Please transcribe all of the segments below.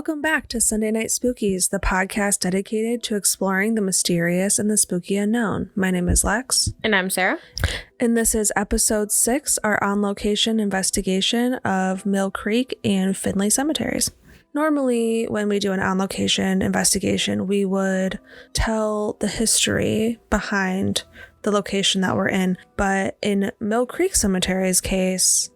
Welcome back to Sunday Night Spookies, the podcast dedicated to exploring the mysterious and the spooky unknown. My name is Lex. And I'm Sarah. And this is episode 6, our on-location investigation of Millcreek and Findlay cemeteries. Normally, when we do an on-location investigation, we would tell the history behind the location that we're in. But in Millcreek Cemetery's case,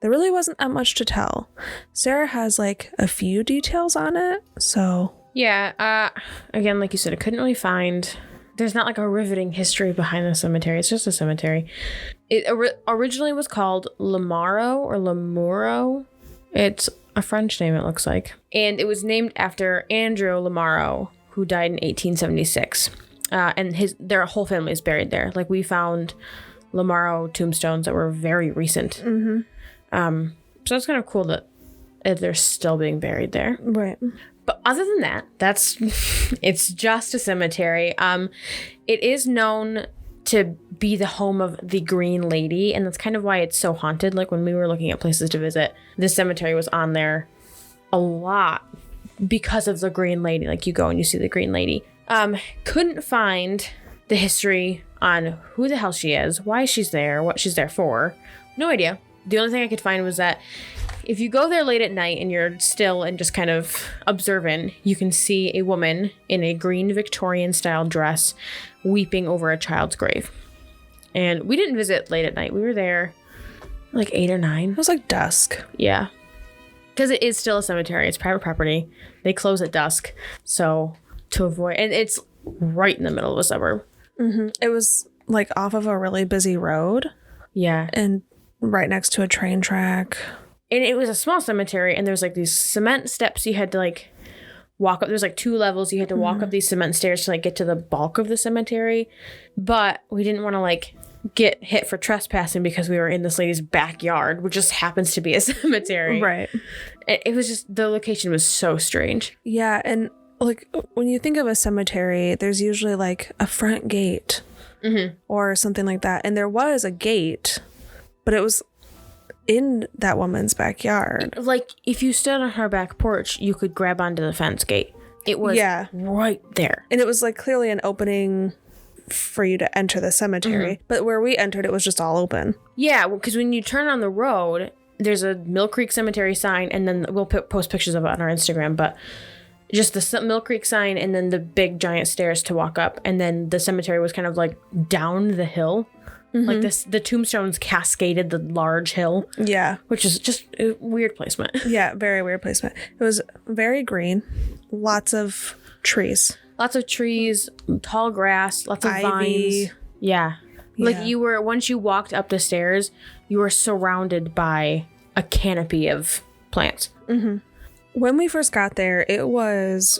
there really wasn't that much to tell. Sarah has like a few details on it, so... Yeah, again, like you said, I couldn't really find... There's not like a riveting history behind the cemetery. It's just a cemetery. It originally was called Lamaro or Lamuro. It's a French name, it looks like. And it was named after Andrew Lamaro, who died in 1876. And their whole family is buried there. Like, we found Lamaro tombstones that were very recent. Mm-hmm. So it's kind of cool that they're still being buried there. Right. But other than that, it's just a cemetery. It is known to be the home of the Green Lady, and that's kind of why it's so haunted. Like, when we were looking at places to visit, this cemetery was on there a lot because of the Green Lady. Like, you go and you see the Green Lady. Couldn't find the history on who the hell she is, why she's there, what she's there for. No idea. The only thing I could find was that if you go there late at night and you're still and just kind of observant, you can see a woman in a green Victorian-style dress weeping over a child's grave. And we didn't visit late at night. We were there like 8 or 9. It was like dusk. Yeah. Because it is still a cemetery. It's private property. They close at dusk. So to avoid... And it's right in the middle of a suburb. Mm-hmm. It was like off of a really busy road. Yeah. And right next to a train track. And it was a small cemetery, and there's like these cement steps you had to like walk up. There's like 2 levels. You had to walk up these cement stairs to like get to the bulk of the cemetery. But we didn't want to like get hit for trespassing because we were in this lady's backyard, which just happens to be a cemetery. Right. It was just, the location was so strange. Yeah, and like when you think of a cemetery, there's usually like a front gate or something like that. And there was a gate, but it was in that woman's backyard. Like, if you stood on her back porch, you could grab onto the fence gate. It was right there. And it was like clearly an opening for you to enter the cemetery. But where we entered, it was just all open. Yeah, because when you turn on the road, there's a Millcreek Cemetery sign, and then we'll post pictures of it on our Instagram, but just the Millcreek sign and then the big giant stairs to walk up. And then the cemetery was kind of like down the hill. Like the tombstones cascaded the large hill. Yeah. Which is just a weird placement. Yeah, very weird placement. It was very green. Lots of trees. Lots of trees, tall grass, lots of ivy. Vines. Yeah. Like once you walked up the stairs, you were surrounded by a canopy of plants. Mm-hmm. When we first got there, it was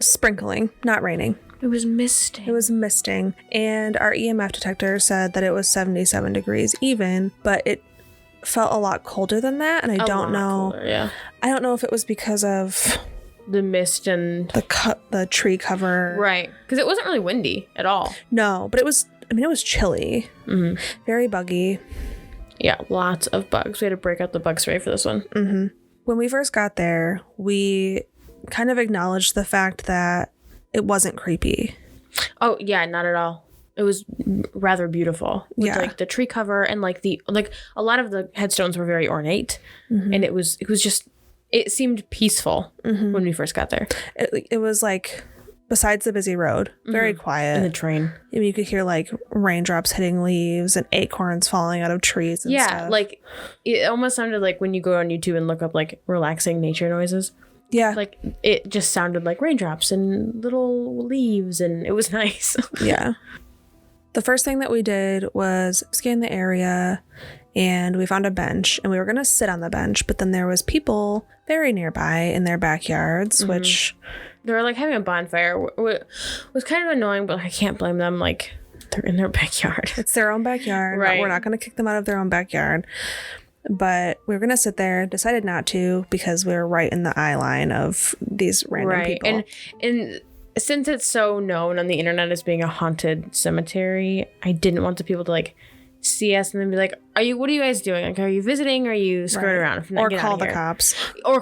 sprinkling, not raining. It was misting. It was misting. And our EMF detector said that it was 77 degrees even, but it felt a lot colder than that. And I don't know. Colder, yeah. I don't know if it was because of the mist and the tree cover. Right. Because it wasn't really windy at all. No, but it was chilly. Mm-hmm. Very buggy. Yeah, lots of bugs. We had to break out the bug spray for this one. Mm-hmm. When we first got there, we kind of acknowledged the fact that it wasn't creepy. Oh, yeah, not at all. It was rather beautiful. With, like, the tree cover and, like, a lot of the headstones were very ornate. Mm-hmm. And it was just, it seemed peaceful when we first got there. It was, like, besides the busy road, very quiet. And the train. I mean, you could hear, like, raindrops hitting leaves and acorns falling out of trees and stuff. Yeah, like, it almost sounded like when you go on YouTube and look up, like, relaxing nature noises. Yeah. Like, it just sounded like raindrops and little leaves, and it was nice. Yeah. The first thing that we did was scan the area, and we found a bench, and we were going to sit on the bench, but then there was people very nearby in their backyards, which... They were, like, having a bonfire. It was kind of annoying, but I can't blame them. Like, they're in their backyard. It's their own backyard. Right. We're not going to kick them out of their own backyard. But we were going to sit there, decided not to because we were right in the eye line of these random people. And since it's so known on the internet as being a haunted cemetery, I didn't want the people to, like, see us and then be like, what are you guys doing? Like, are you visiting? Or are you skirting around? Or call the cops. Or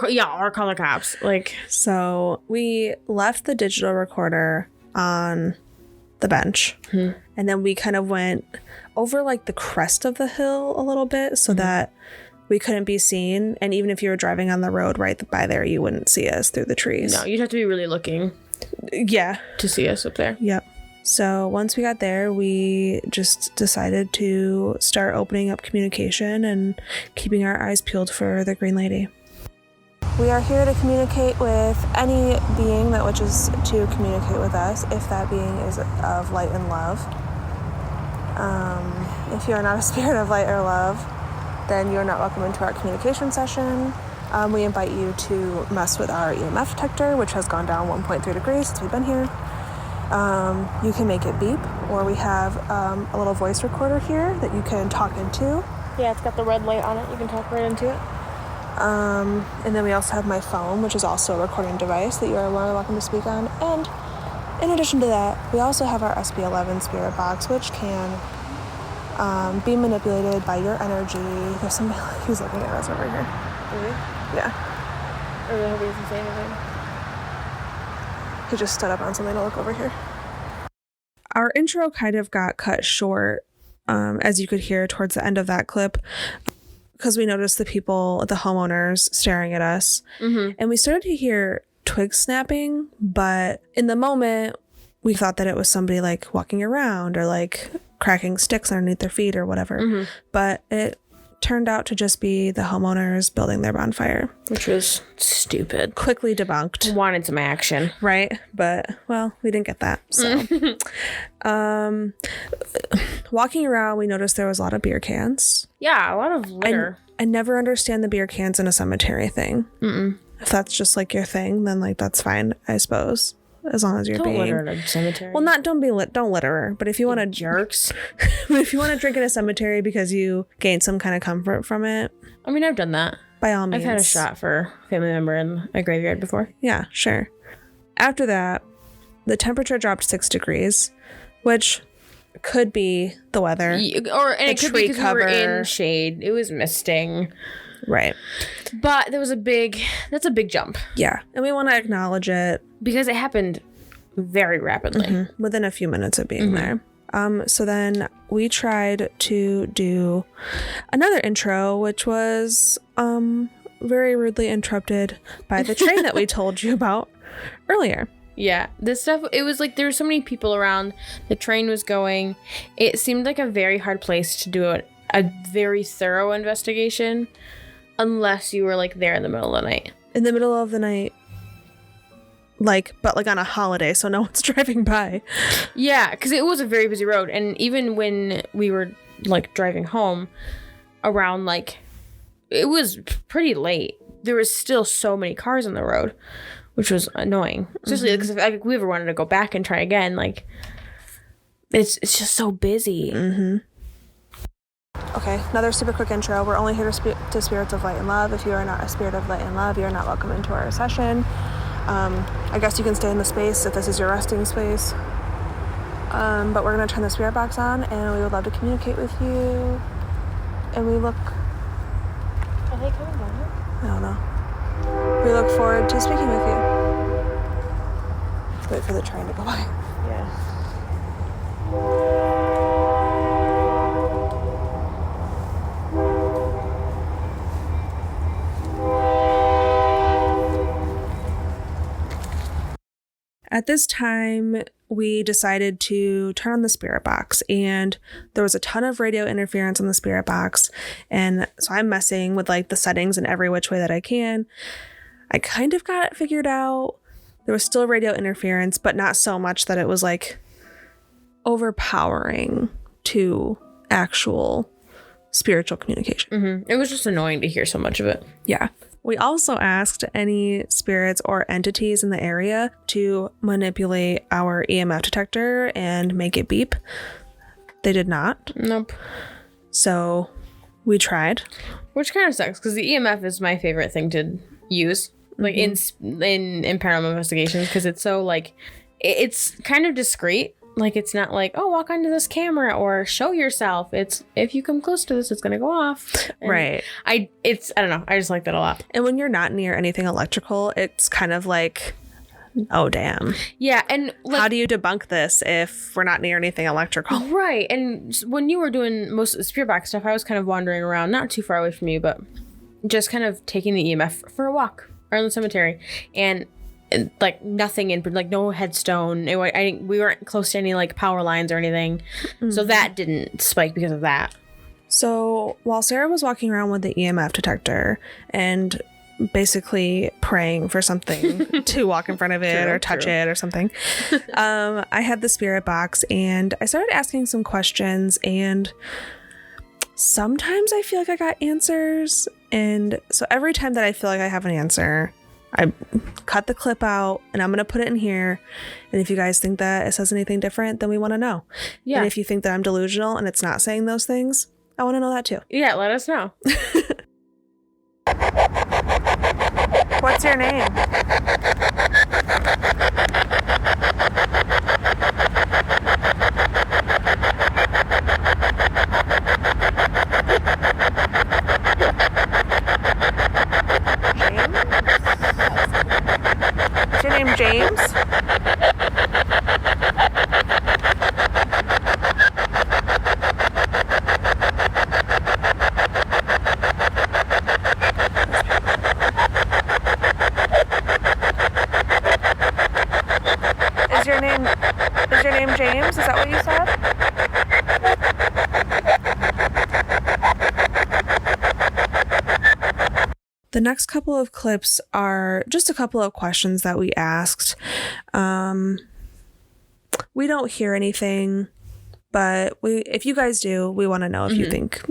call the cops. Like, so we left the digital recorder on the bench. And then we kind of went over like the crest of the hill a little bit so that we couldn't be seen. And even if you were driving on the road right by there, you wouldn't see us through the trees. No, you'd have to be really looking. Yeah. To see us up there. Yep. So once we got there, we just decided to start opening up communication and keeping our eyes peeled for the Green Lady. We are here to communicate with any being that wishes to communicate with us, if that being is of light and love. If you are not a spirit of light or love, then you're not welcome into our communication session. We invite you to mess with our EMF detector, which has gone down 1.3 degrees since we've been here. You can make it beep, or we have a little voice recorder here that you can talk into. Yeah, it's got the red light on it. You can talk right into it. And then we also have my phone, which is also a recording device that you are more than welcome to speak on. And in addition to that, we also have our SB11 spirit box, which can be manipulated by your energy. There's somebody who's looking at us over here. Really? Yeah. I really hope he doesn't say anything. He just stood up on something to look over here. Our intro kind of got cut short, as you could hear towards the end of that clip, because we noticed the homeowners staring at us. And we started to hear twigs snapping, but in the moment, we thought that it was somebody like walking around or like cracking sticks underneath their feet or whatever. But it turned out to just be the homeowners building their bonfire. Which was stupid. Quickly debunked. Wanted some action. Right? But, well, we didn't get that. So, walking around, we noticed there was a lot of beer cans. Yeah, a lot of litter. I never understand the beer cans in a cemetery thing. If that's just like your thing, then like that's fine, I suppose. As long as you're don't litter in a cemetery. Well, don't litter. But if you want to jerks, if you want to drink in a cemetery because you gain some kind of comfort from it, I mean, I've done that. By all means, I've had a shot for a family member in a graveyard before. Yeah, sure. After that, the temperature dropped 6 degrees, which could be the weather, and it could be because we were in shade. It was misting. Right. But that's a big jump. Yeah. And we want to acknowledge it. Because it happened very rapidly. Within a few minutes of being there. So then we tried to do another intro, which was very rudely interrupted by the train that we told you about earlier. Yeah. This stuff, it was like there were so many people around. The train was going. It seemed like a very hard place to do a very thorough investigation. Unless you were like there in the middle of the night. In the middle of the night, but on a holiday, so no one's driving by. Yeah, because it was a very busy road, and even when we were like driving home, around it was pretty late. There was still so many cars on the road, which was annoying. Especially because if we ever wanted to go back and try again, it's just so busy. Okay, another super quick intro. We're only here to spirits of light and love. If you are not a spirit of light and love, you're not welcome into our session. I guess you can stay in the space if this is your resting space. But we're going to turn the spirit box on, and we would love to communicate with you. And we look... Are they coming down? I don't know. We look forward to speaking with you. Let's wait for the train to go by. Yeah. At this time, we decided to turn on the spirit box, and there was a ton of radio interference on the spirit box. And so I'm messing with the settings in every which way that I can. I kind of got it figured out. There was still radio interference, but not so much that it was overpowering to actual spiritual communication. It was just annoying to hear so much of it. Yeah. We also asked any spirits or entities in the area to manipulate our EMF detector and make it beep. They did not. Nope. So we tried. Which kind of sucks, because the EMF is my favorite thing to use, in paranormal investigations, because it's so it's kind of discreet. Like, it's not like, oh, walk onto this camera or show yourself. It's, if you come close to this, it's going to go off. And right. I don't know. I just like that a lot. And when you're not near anything electrical, it's kind of like, oh, damn. Yeah. And like, how do you debunk this if we're not near anything electrical? Right. And when you were doing most of the spirit box stuff, I was kind of wandering around, not too far away from you, but just kind of taking the EMF for a walk around the cemetery. And like nothing in, like no headstone. We weren't close to any like power lines or anything. Mm-hmm. So that didn't spike because of that. So while Sarah was walking around with the EMF detector and basically praying for something to walk in front of it or touch it or something, I had the spirit box and I started asking some questions, and sometimes I feel like I got answers. And so every time that I feel like I have an answer, I cut the clip out and I'm going to put it in here. And if you guys think that it says anything different, then we want to know. Yeah. And if you think that I'm delusional and it's not saying those things, I want to know that too. Yeah, let us know. What's your name? Is your name James? Is your name James? Is that what you said? The next couple of clips are just a couple of questions that we asked. We don't hear anything, but if you guys do, we want to know if you think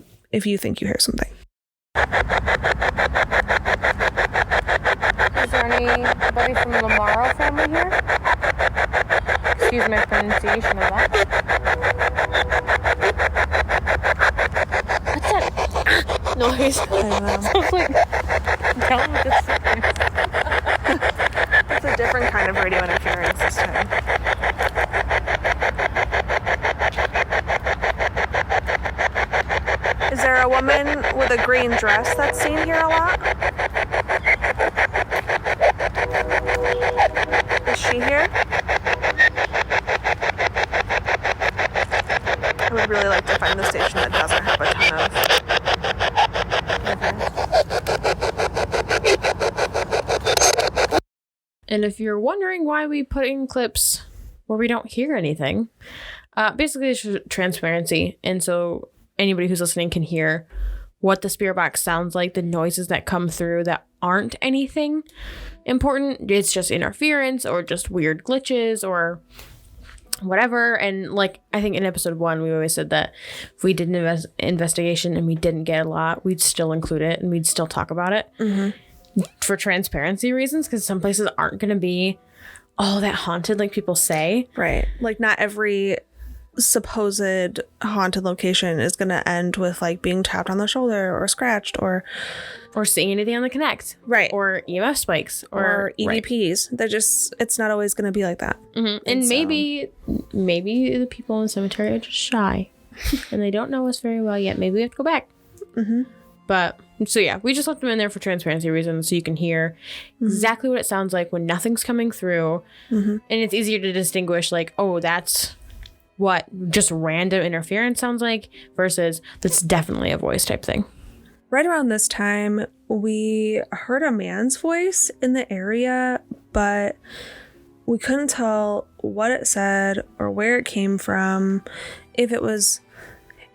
you hear something. Is there anybody from the Lamaro family here? Excuse my pronunciation of that. What's that noise? I don't know. Sounds like telling me to sit there. It's a different kind of radio interference this time. Is there a woman with a green dress that's seen here a lot? Is she here? I would really like to find the station that doesn't have a ton of... And if you're wondering why we put in clips where we don't hear anything, basically it's just transparency. And so anybody who's listening can hear what the spirit box sounds like, the noises that come through that aren't anything important. It's just interference or just weird glitches or whatever. And like, I think in episode 1, we always said that if we did an investigation and we didn't get a lot, we'd still include it and we'd still talk about it for transparency reasons, because some places aren't going to be all that haunted like people say. Right. Like not every supposed haunted location is going to end with like being tapped on the shoulder or scratched or seeing anything on the Connect. Right. Or EMF spikes or EVPs. They're just, it's not always going to be like that. And maybe the people in the cemetery are just shy and they don't know us very well yet. Maybe we have to go back. But so yeah, we just left them in there for transparency reasons, so you can hear exactly what it sounds like when nothing's coming through. And it's easier to distinguish like, oh, that's what just random interference sounds like versus that's definitely a voice type thing. Right around this time, we heard a man's voice in the area, but we couldn't tell what it said or where it came from, if it was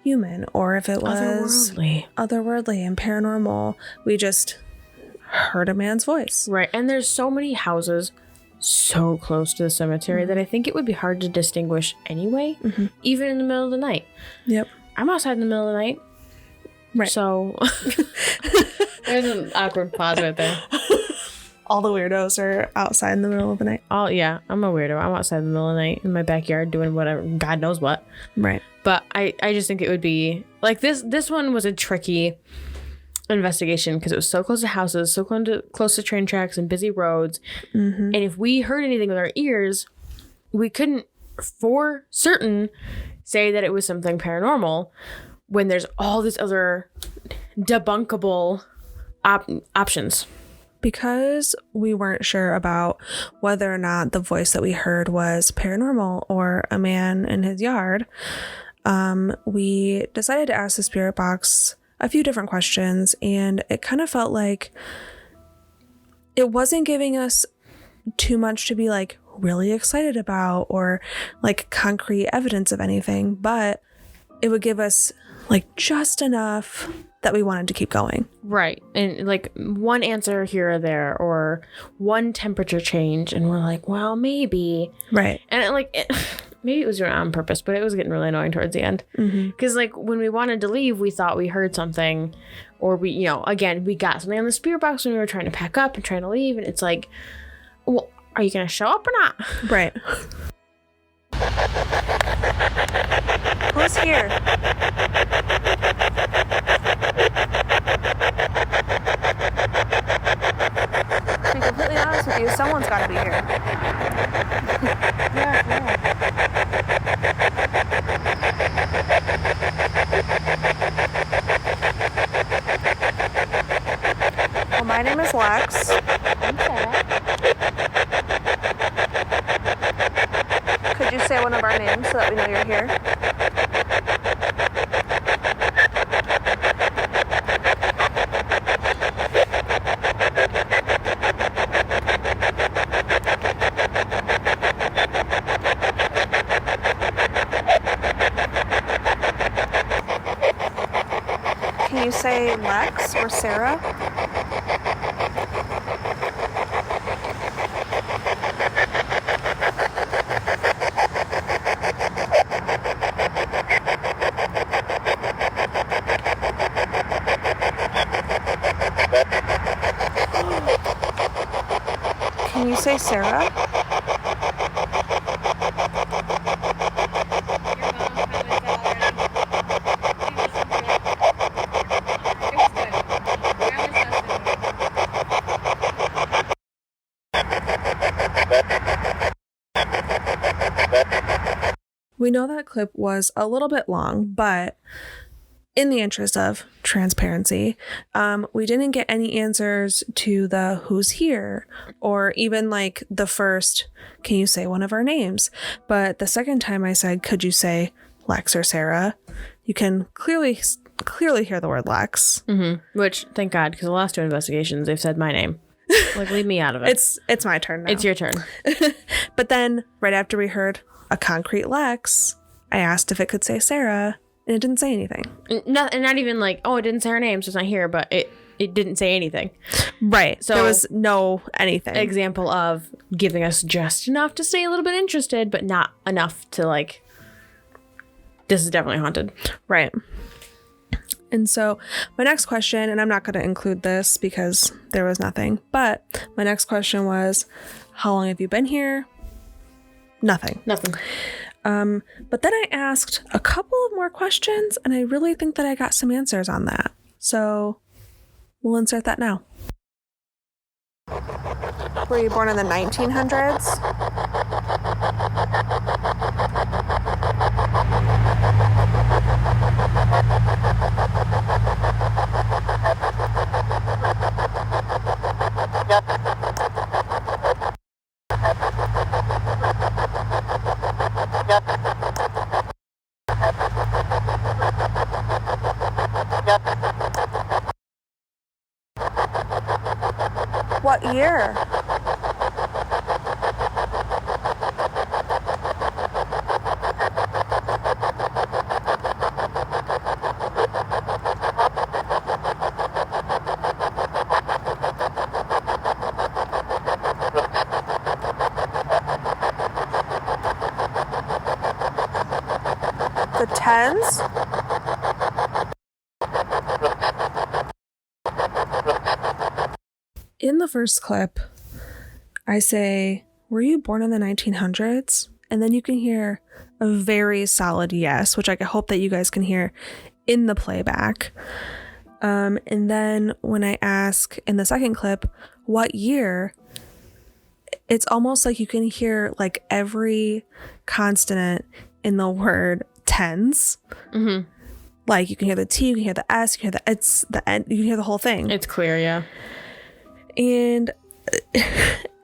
human or if it was otherworldly and paranormal. We just heard a man's voice. Right. And there's so many houses so close to the cemetery that I think it would be hard to distinguish anyway, even in the middle of the night. Yep. I'm outside in the middle of the night. Right. So there's an awkward pause right there. All the weirdos are outside in the middle of the night. Oh, yeah. I'm a weirdo. I'm outside in the middle of the night in my backyard doing whatever. God knows what. Right. But I just think it would be like this one was a tricky investigation because it was so close to houses, so close to train tracks and busy roads. And if we heard anything with our ears, we couldn't for certain say that it was something paranormal when there's all these other debunkable options? Because we weren't sure about whether or not the voice that we heard was paranormal or a man in his yard, we decided to ask the spirit box a few different questions, and it kind of felt like it wasn't giving us too much to be like really excited about or like concrete evidence of anything, but it would give us like just enough that we wanted to keep going. Right. And like one answer here or there, or one temperature change, and we're like, well, maybe. Right. And maybe it was on purpose, but it was getting really annoying towards the end. Because like when we wanted to leave, we thought we heard something, or we got something on the spirit box when we were trying to pack up and trying to leave, and it's like, well, are you gonna show up or not? Right. Who's here? To be completely honest with you, someone's got to be here. Yeah. Well, my name is Lex. I'm Sarah. Could you say one of our names so that we know you're here? Can you say Lex or Sarah? Can you say Sarah? We know that clip was a little bit long, but in the interest of transparency, we didn't get any answers to the who's here, or even like the first, can you say one of our names? But the second time I said, could you say Lex or Sarah? You can clearly hear the word Lex. Which, thank God, because the last two investigations, they've said my name. Like, leave me out of it. It's my turn now. It's your turn. But then, right after we heard a concrete Lex, I asked if it could say Sarah, and it didn't say anything. Not even like, oh, it didn't say her name, so it's not here, but it didn't say anything. Right. So there was no anything. Example of giving us just enough to stay a little bit interested, but not enough to like, this is definitely haunted. Right. And so my next question, and I'm not going to include this because there was nothing, but my next question was, how long have you been here? Nothing. But then I asked a couple of more questions, and I really think that I got some answers on that. So we'll insert that now. Were you born in the 1900s? What year? The 10s? In the first clip, I say, were you born in the 1900s? And then you can hear a very solid yes, which I hope that you guys can hear in the playback. And then when I ask in the second clip, what year? it's almost like you can hear like every consonant in the word tens. Mm-hmm. Like you can hear the T, you can hear the S, you can hear the it's, the N, you can hear the whole thing. It's clear, yeah. And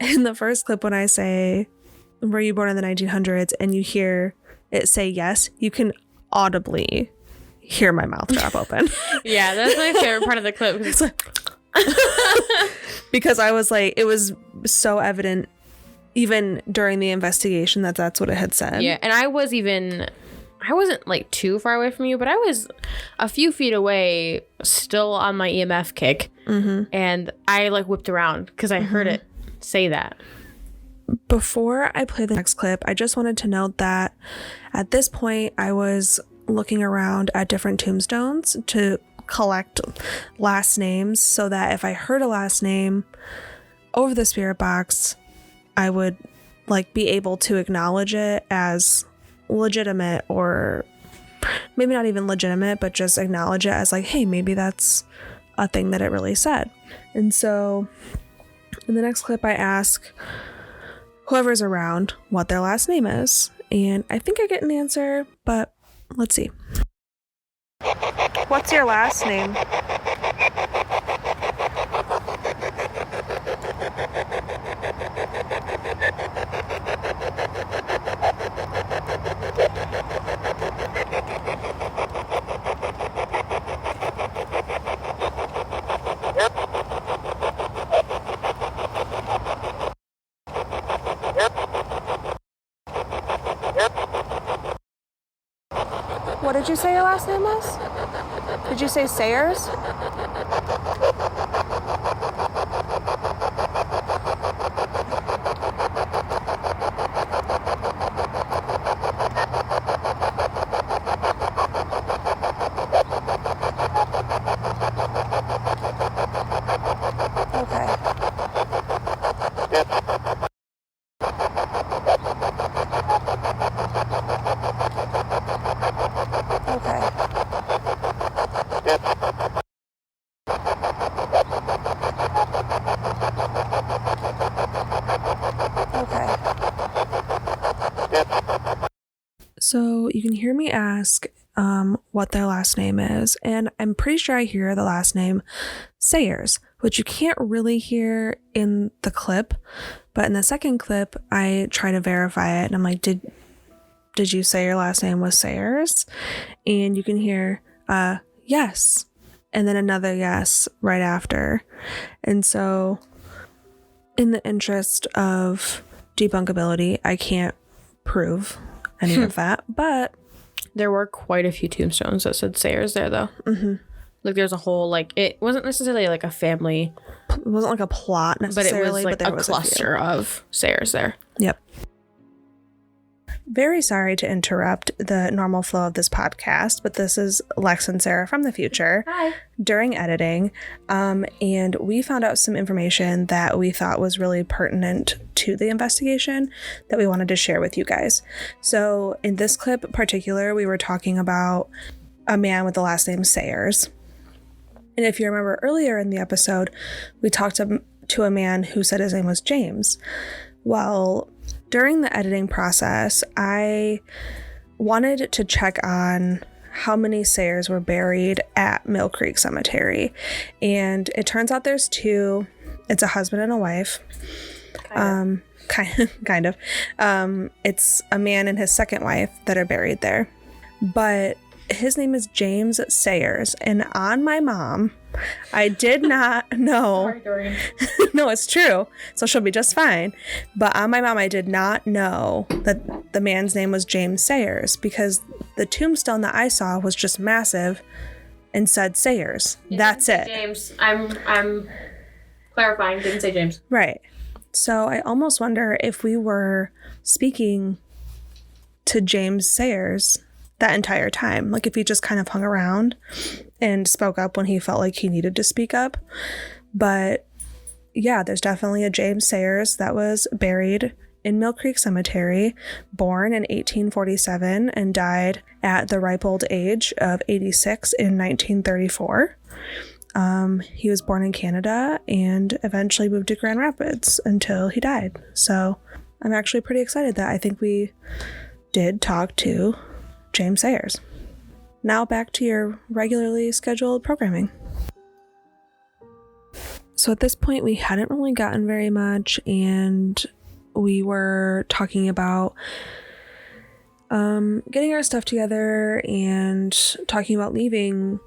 in the first clip, when I say, were you born in the 1900s, and you hear it say yes, you can audibly hear my mouth drop open. Yeah, that's my favorite part of the clip. Because it's like, because I was like, it was so evident even during the investigation that that's what it had said. yeah, and I wasn't like too far away from you, but I was a few feet away, still on my EMF kick, and I like whipped around because I heard it say that. Before I play the next clip, I just wanted to note that at this point, I was looking around at different tombstones to collect last names so that if I heard a last name over the spirit box, I would like be able to acknowledge it as legitimate, or maybe not even legitimate, but just acknowledge it as like, hey, maybe that's a thing that it really said. And so in the next clip, I ask whoever's around what their last name is, and I think I get an answer, but let's see. What's your last name? What did you say your last name was? Did you say Sayers? So you can hear me ask what their last name is, and I'm pretty sure I hear the last name Sayers, which you can't really hear in the clip, but in the second clip, I try to verify it, and I'm like, did you say your last name was Sayers? And you can hear, yes, and then another yes right after. And so in the interest of debunkability, I can't prove any of that, but there were quite a few tombstones that said Sayers there, though. Like there's a whole, like, it wasn't necessarily like a family, it wasn't like a plot necessarily, but it was like there a was cluster of Sayers there. Yep. Very sorry to interrupt the normal flow of this podcast, but this is Lex and Sara from the future. Hi. During editing, and we found out some information that we thought was really pertinent to the investigation that we wanted to share with you guys. So in this clip in particular, we were talking about a man with the last name Sayers. And if you remember earlier in the episode, we talked to a man who said his name was James. Well, during the editing process, I wanted to check on how many Sayers were buried at Millcreek Cemetery. And it turns out there's two. It's a husband and a wife. Kind of. It's a man and his second wife that are buried there. But his name is James Sayers. And on my mom, I did not know. No, it's true. So she'll be just fine. But on my mom, I did not know that the man's name was James Sayers, because the tombstone that I saw was just massive and said Sayers. That's it. James. I'm clarifying. Didn't say James. Right. So I almost wonder if we were speaking to James Sayers that entire time. Like if he just kind of hung around and spoke up when he felt like he needed to speak up. But yeah, there's definitely a James Sayers that was buried in Millcreek Cemetery, born in 1847 and died at the ripe old age of 86 in 1934. He was born in Canada and eventually moved to Grand Rapids until he died. So I'm actually pretty excited that I think we did talk to James Sayers. Now back to your regularly scheduled programming. So at this point, we hadn't really gotten very much, and we were talking about getting our stuff together and talking about leaving.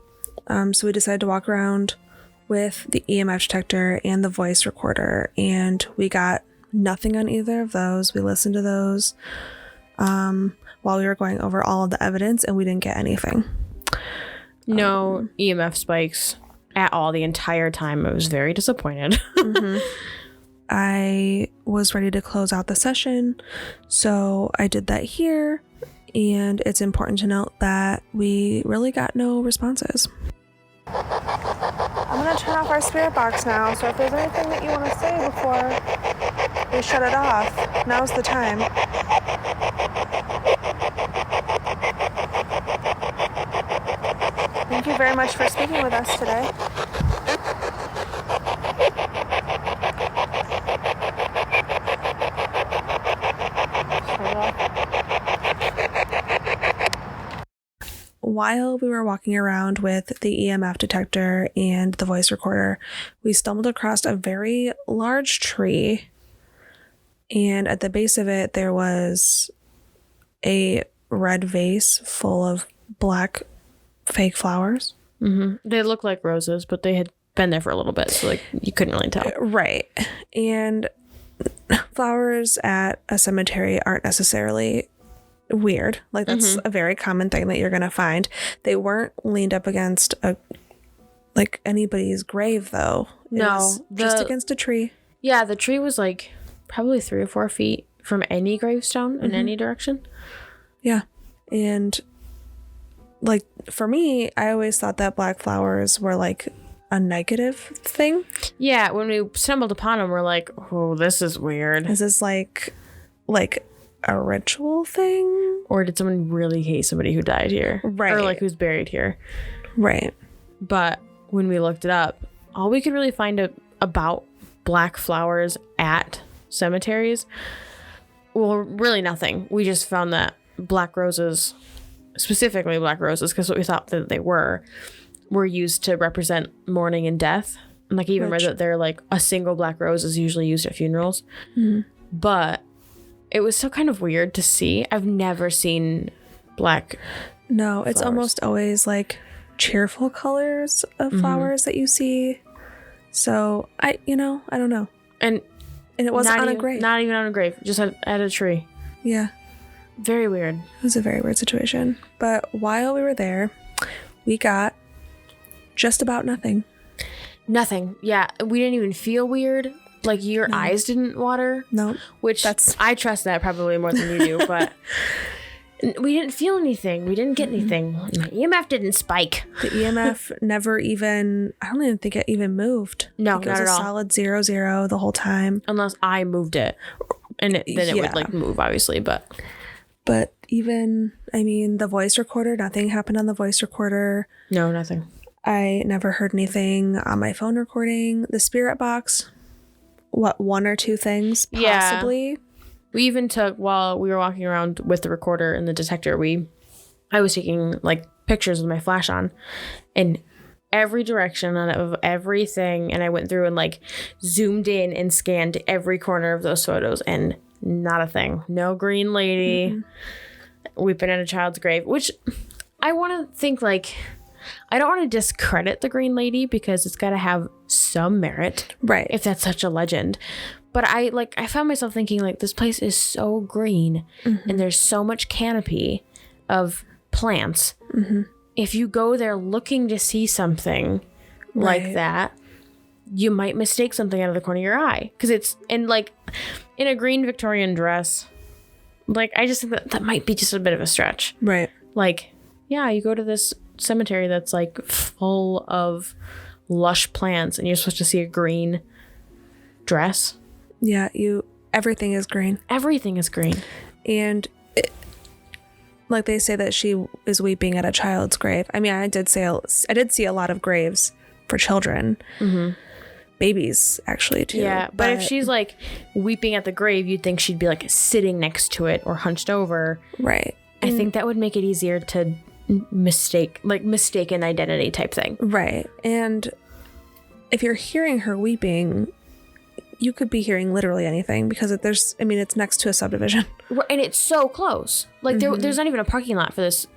So we decided to walk around with the EMF detector and the voice recorder, and we got nothing on either of those. We listened to those while we were going over all of the evidence, and we didn't get anything. No EMF spikes at all the entire time. I was very disappointed. I was ready to close out the session, so I did that here, and it's important to note that we really got no responses. I'm going to turn off our spirit box now, so if there's anything that you want to say before we shut it off, now's the time. Thank you very much for speaking with us today. While we were walking around with the EMF detector and the voice recorder, we stumbled across a very large tree, and at the base of it there was a red vase full of black fake flowers. They looked like roses, but they had been there for a little bit, so like you couldn't really tell. Right. And flowers at a cemetery aren't necessarily weird. Like that's a very common thing that you're gonna find. They weren't leaned up against anybody's grave though. No, just against a tree. Yeah, the tree was like probably 3 or 4 feet from any gravestone in any direction. Yeah. And like for me, I always thought that black flowers were like a negative thing. Yeah, when we stumbled upon them, we're like, oh, this is weird. Is this like a ritual thing? Or did someone really hate somebody who died here? Right. Or like who's buried here? Right. But when we looked it up, all we could really find about black flowers at cemeteries, well, really nothing. We just found that black roses, specifically black roses, because what we thought that they were used to represent mourning and death. And like even read that they're like a single black rose is usually used at funerals. But it was so kind of weird to see. I've never seen black. No, it's almost always like cheerful colors of flowers that you see. So I don't know. And it wasn't on a grave. Not even on a grave. Just at a tree. Yeah. Very weird. It was a very weird situation. But while we were there, we got just about nothing. Nothing. Yeah. We didn't even feel weird. Like your eyes didn't water. No. Which I trust that probably more than you do. But we didn't feel anything. We didn't get anything. The EMF didn't spike. The EMF never even, I don't even think it even moved. No, like not it was at a all. solid 0-0 the whole time. Unless I moved it. And then it would like move, obviously. But even, the voice recorder, nothing happened on the voice recorder. No, nothing. I never heard anything on my phone recording. The spirit box, what, 1 or 2 things possibly? Yeah. We even took, while we were walking around with the recorder and the detector, I was taking like pictures with my flash on in every direction of everything. And I went through and like zoomed in and scanned every corner of those photos, and not a thing. No green lady weeping at a child's grave, which I want to think like, I don't want to discredit the green lady because it's got to have some merit. Right. If that's such a legend. But I found myself thinking like, this place is so green and there's so much canopy of plants. If you go there looking to see something like that, you might mistake something out of the corner of your eye. Because it's in a green Victorian dress. Like, I just think that might be just a bit of a stretch. Right. Like, yeah, you go to this cemetery that's like full of lush plants and you're supposed to see a green dress. Yeah, everything is green. Everything is green. And like they say that she is weeping at a child's grave. I did see a lot of graves for children. Babies, actually, too. Yeah, but if she's like weeping at the grave, you'd think she'd be like sitting next to it or hunched over. Right. I think that would make it easier to mistaken identity type thing. Right. And if you're hearing her weeping, you could be hearing literally anything because it's next to a subdivision. And it's so close. Like there's not even a parking lot for this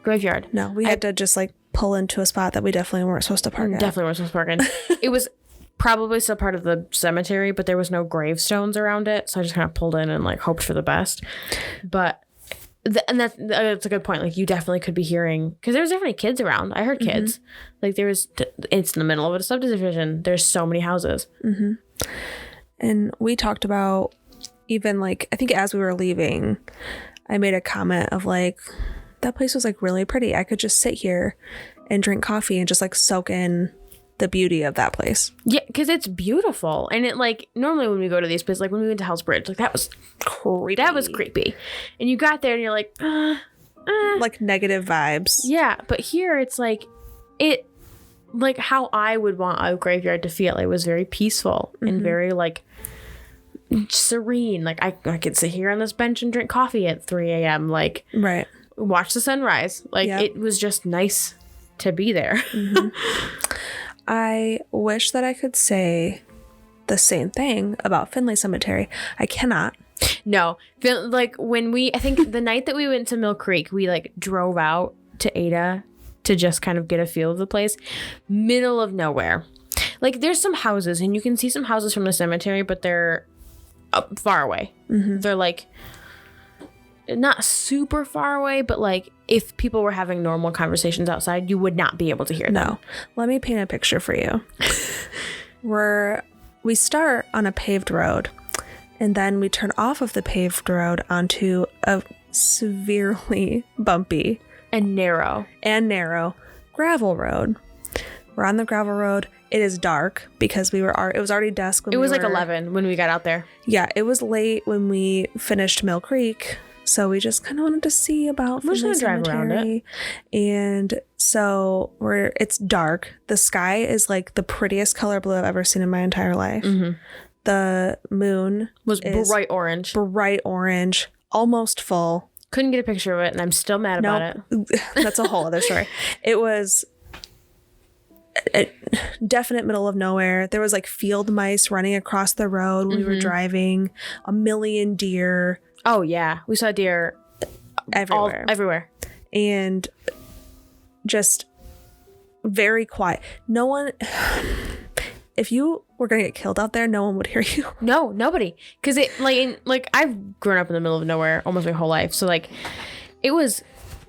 graveyard. No, we had to just like pull into a spot that we definitely weren't supposed to park at. Definitely weren't supposed to park in. It was probably still part of the cemetery, but there was no gravestones around it. So I just kind of pulled in and like hoped for the best. But that's a good point. Like you definitely could be hearing, because there was definitely kids around. I heard kids. Like it's in the middle of a subdivision. There's so many houses. And we talked about, even like, I think as we were leaving, I made a comment of like, that place was like really pretty. I could just sit here and drink coffee and just like soak in the beauty of that place. Yeah, because it's beautiful. And it like, normally when we go to these places, like when we went to Hell's Bridge, like that was creepy. That was creepy. And you got there and you're like, like negative vibes. Yeah, but here it's like, how I would want a graveyard to feel. It was very peaceful and very like serene. Like I could sit here on this bench and drink coffee at 3 a.m. Like, right. Watch the sunrise. Like It was just nice to be there. I wish that I could say the same thing about Findlay Cemetery. I cannot. No. Like I think the night that we went to Millcreek, we like drove out to Ada to just kind of get a feel of the place. Middle of nowhere. Like there's some houses and you can see some houses from the cemetery, but they're far away. They're like not super far away, but like if people were having normal conversations outside, you would not be able to hear them. No. Let me paint a picture for you. We start on a paved road and then we turn off of the paved road onto a severely bumpy and narrow gravel road. We're on the gravel road. It is dark because it was already dusk when it was like 11 when we got out there. Yeah, it was late when we finished Millcreek. So we just kind of wanted to see about we're just gonna drive around it. And so it's dark. The sky is like the prettiest color blue I've ever seen in my entire life. The moon was bright orange, almost full. Couldn't get a picture of it, and I'm still mad about it. That's a whole other story. It was a definite middle of nowhere. There was like field mice running across the road when we were driving. A million deer. Oh yeah, we saw deer everywhere, and just very quiet. No one. If you were gonna get killed out there, no one would hear you. No, nobody. Because I've grown up in the middle of nowhere almost my whole life, so like it was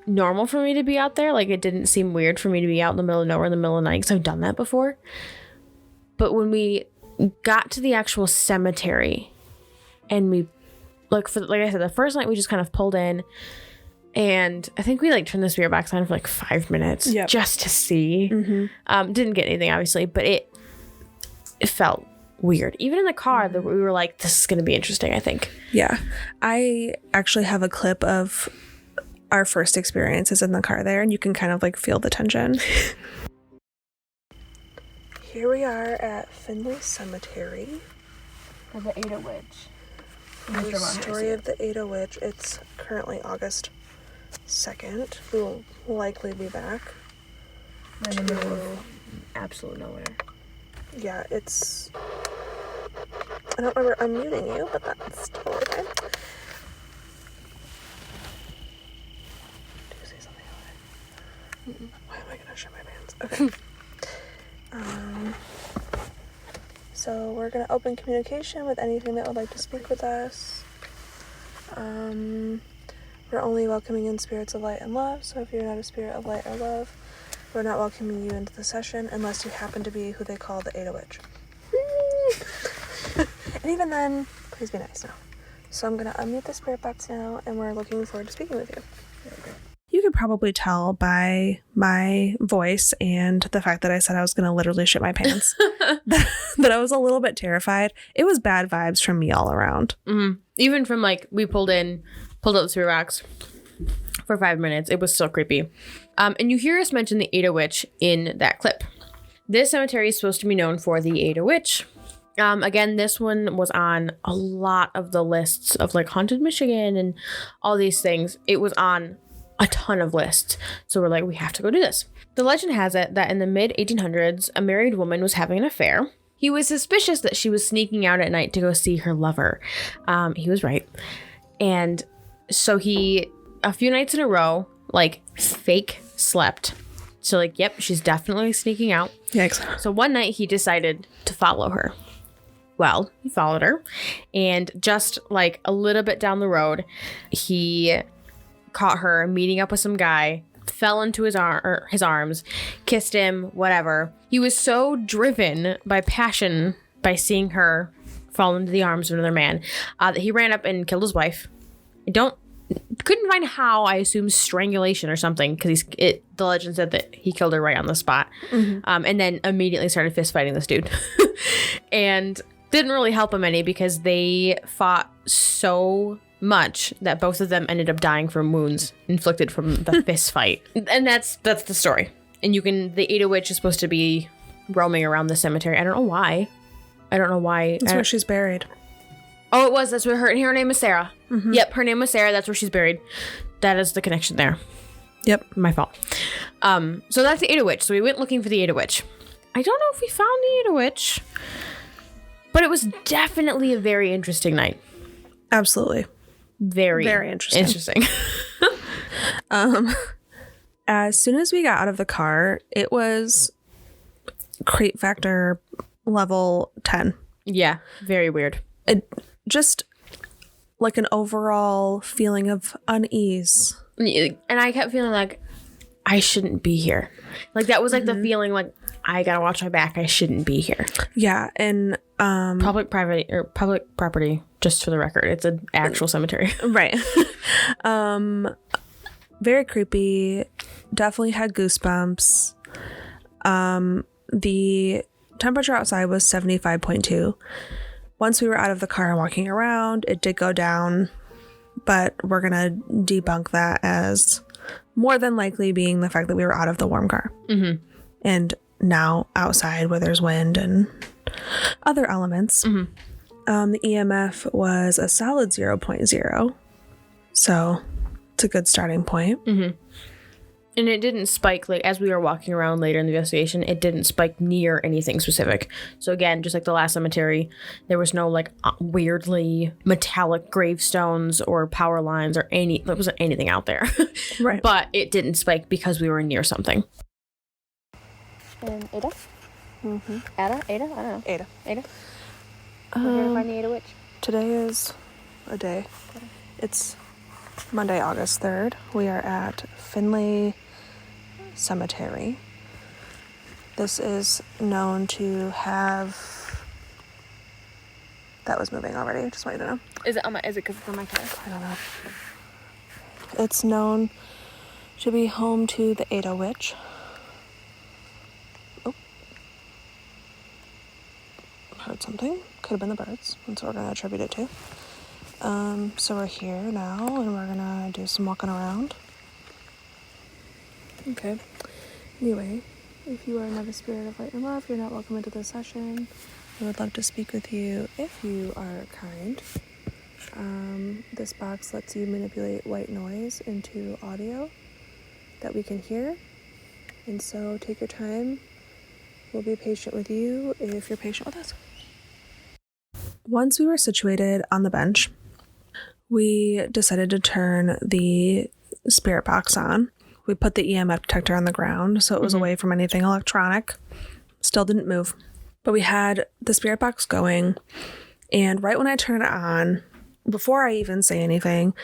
normal for me to be out there. Like it didn't seem weird for me to be out in the middle of nowhere in the middle of the night because I've done that before. But when we got to the actual cemetery, and we like I said, the first night we just kind of pulled in, and I think we like turned the spirit box on for like 5 minutes just to see. Didn't get anything obviously, but it felt weird. Even in the car, that we were like, this is going to be interesting, I think. Yeah. I actually have a clip of our first experiences in the car there, and you can kind of like feel the tension. Here we are at Findlay Cemetery. For the Ada Witch. The story of the Ada Witch. It's currently August 2nd. We will likely be back. In the middle of absolute nowhere. Yeah, it's... I don't remember unmuting you, but that's totally fine. Do you say something about it? Why am I going to shit my pants? Okay. So we're going to open communication with anything that would like to speak with us. We're only welcoming in spirits of light and love, so if you're not a spirit of light or love, we're not welcoming you into the session unless you happen to be who they call the Ada Witch. And even then, please be nice now. So I'm going to unmute the spirit box now, and we're looking forward to speaking with you. Okay. You could probably tell by my voice and the fact that I said I was going to literally shit my pants that I was a little bit terrified. It was bad vibes from me all around. Even from like, we pulled out the spirit box for 5 minutes. It was so creepy. And you hear us mention the Ada Witch in that clip. This cemetery is supposed to be known for the Ada Witch. Again, this one was on a lot of the lists of like Haunted Michigan and all these things. It was on a ton of lists. So we're like, we have to go do this. The legend has it that in the mid-1800s, a married woman was having an affair. He was suspicious that she was sneaking out at night to go see her lover. He was right. And so he, a few nights in a row, like fake slept. So like, yep, she's definitely sneaking out. Yikes. So one night he decided to follow her. Well, he followed her, and just like a little bit down the road, he caught her meeting up with some guy, fell into his arms, kissed him, whatever. He was so driven by passion by seeing her fall into the arms of another man that he ran up and killed his wife. Couldn't find how. I assume strangulation or something, because the legend said that he killed her right on the spot. Mm-hmm. And then immediately started fist fighting this dude. And didn't really help him any, because they fought so much that both of them ended up dying from wounds inflicted from the fist fight. And that's the story. And the Ada Witch is supposed to be roaming around the cemetery. I don't know why. That's where she's buried. Oh, it was. That's where her name is Sara. Mm-hmm. Yep, her name was Sara. That's where she's buried. That is the connection there. Yep. My fault. So that's the Ada Witch. So we went looking for the Ada Witch. I don't know if we found the Ada Witch, but it was definitely a very interesting night. Absolutely. Very interesting. As soon as we got out of the car, it was creep factor level 10. Yeah, very weird. It just like an overall feeling of unease. And I kept feeling like I shouldn't be here. Like that was like the feeling like I gotta watch my back. I shouldn't be here. Yeah, and public property. Just for the record, it's an actual cemetery. Right. Very creepy. Definitely had goosebumps. The temperature outside was 75.2. Once we were out of the car and walking around, it did go down, but we're going to debunk that as more than likely being the fact that we were out of the warm car. Mm-hmm. And now outside where there's wind and other elements. Mm-hmm. The EMF was a solid 0.0. So it's a good starting point. Mm-hmm. And it didn't spike, like, as we were walking around later in the investigation, it didn't spike near anything specific. So again, just like the last cemetery, there was no, like, weirdly metallic gravestones or power lines or there wasn't anything out there. Right. But it didn't spike because we were near something. And Ada? Mm-hmm. Ada? I don't know. Ada. We're here to find the Ada Witch. Today is a day. It's Monday, August 3rd. We are at Findlay Cemetery. This is known to have... That was moving already. Just want you to know. Is it because it's on my car? I don't know. It's known to be home to the Ada Witch. Oh. Heard something. Could have been the birds. That's what we're going to attribute it to. So we're here now, and we're going to do some walking around. Okay. Anyway, if you are not a spirit of light and love, you're not welcome into this session. I would love to speak with you if you are kind. This box lets you manipulate white noise into audio that we can hear. And so take your time. We'll be patient with you if you're patient with us. Once we were situated on the bench, we decided to turn the spirit box on. We put the EMF detector on the ground so it was away from anything electronic. Still didn't move. But we had the spirit box going, and right when I turn it on, before I even say anything,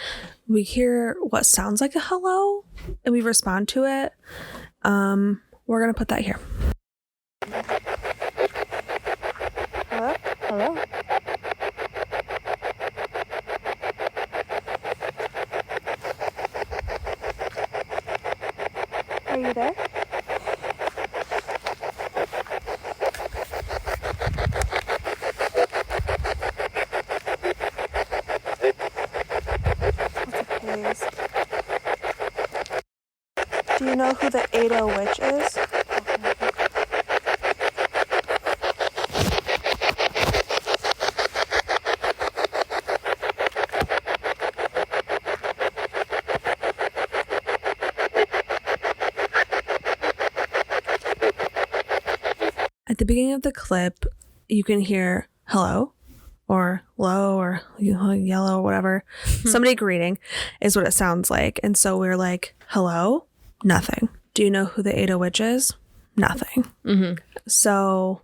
we hear what sounds like a hello, and we respond to it. We're going to put that here. Hello? Hello? Are you there? Please. Do you know who the Ada Witch is? At the beginning of the clip, you can hear hello or low or yellow or whatever. Somebody greeting is what it sounds like. And so we're like, hello? Nothing. Do you know who the Ada Witch is? Nothing. So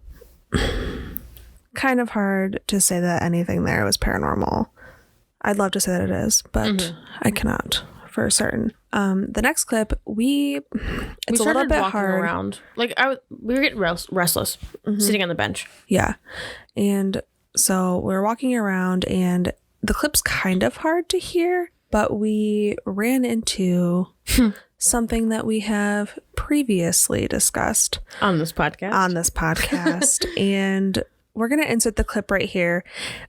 kind of hard to say that anything there was paranormal. I'd love to say that it is, but I cannot for certain. The next clip, it's a little bit hard. Around. Like we were getting restless, sitting on the bench. Yeah. And so we were walking around and the clip's kind of hard to hear, but we ran into something that we have previously discussed on this podcast. And we're going to insert the clip right here.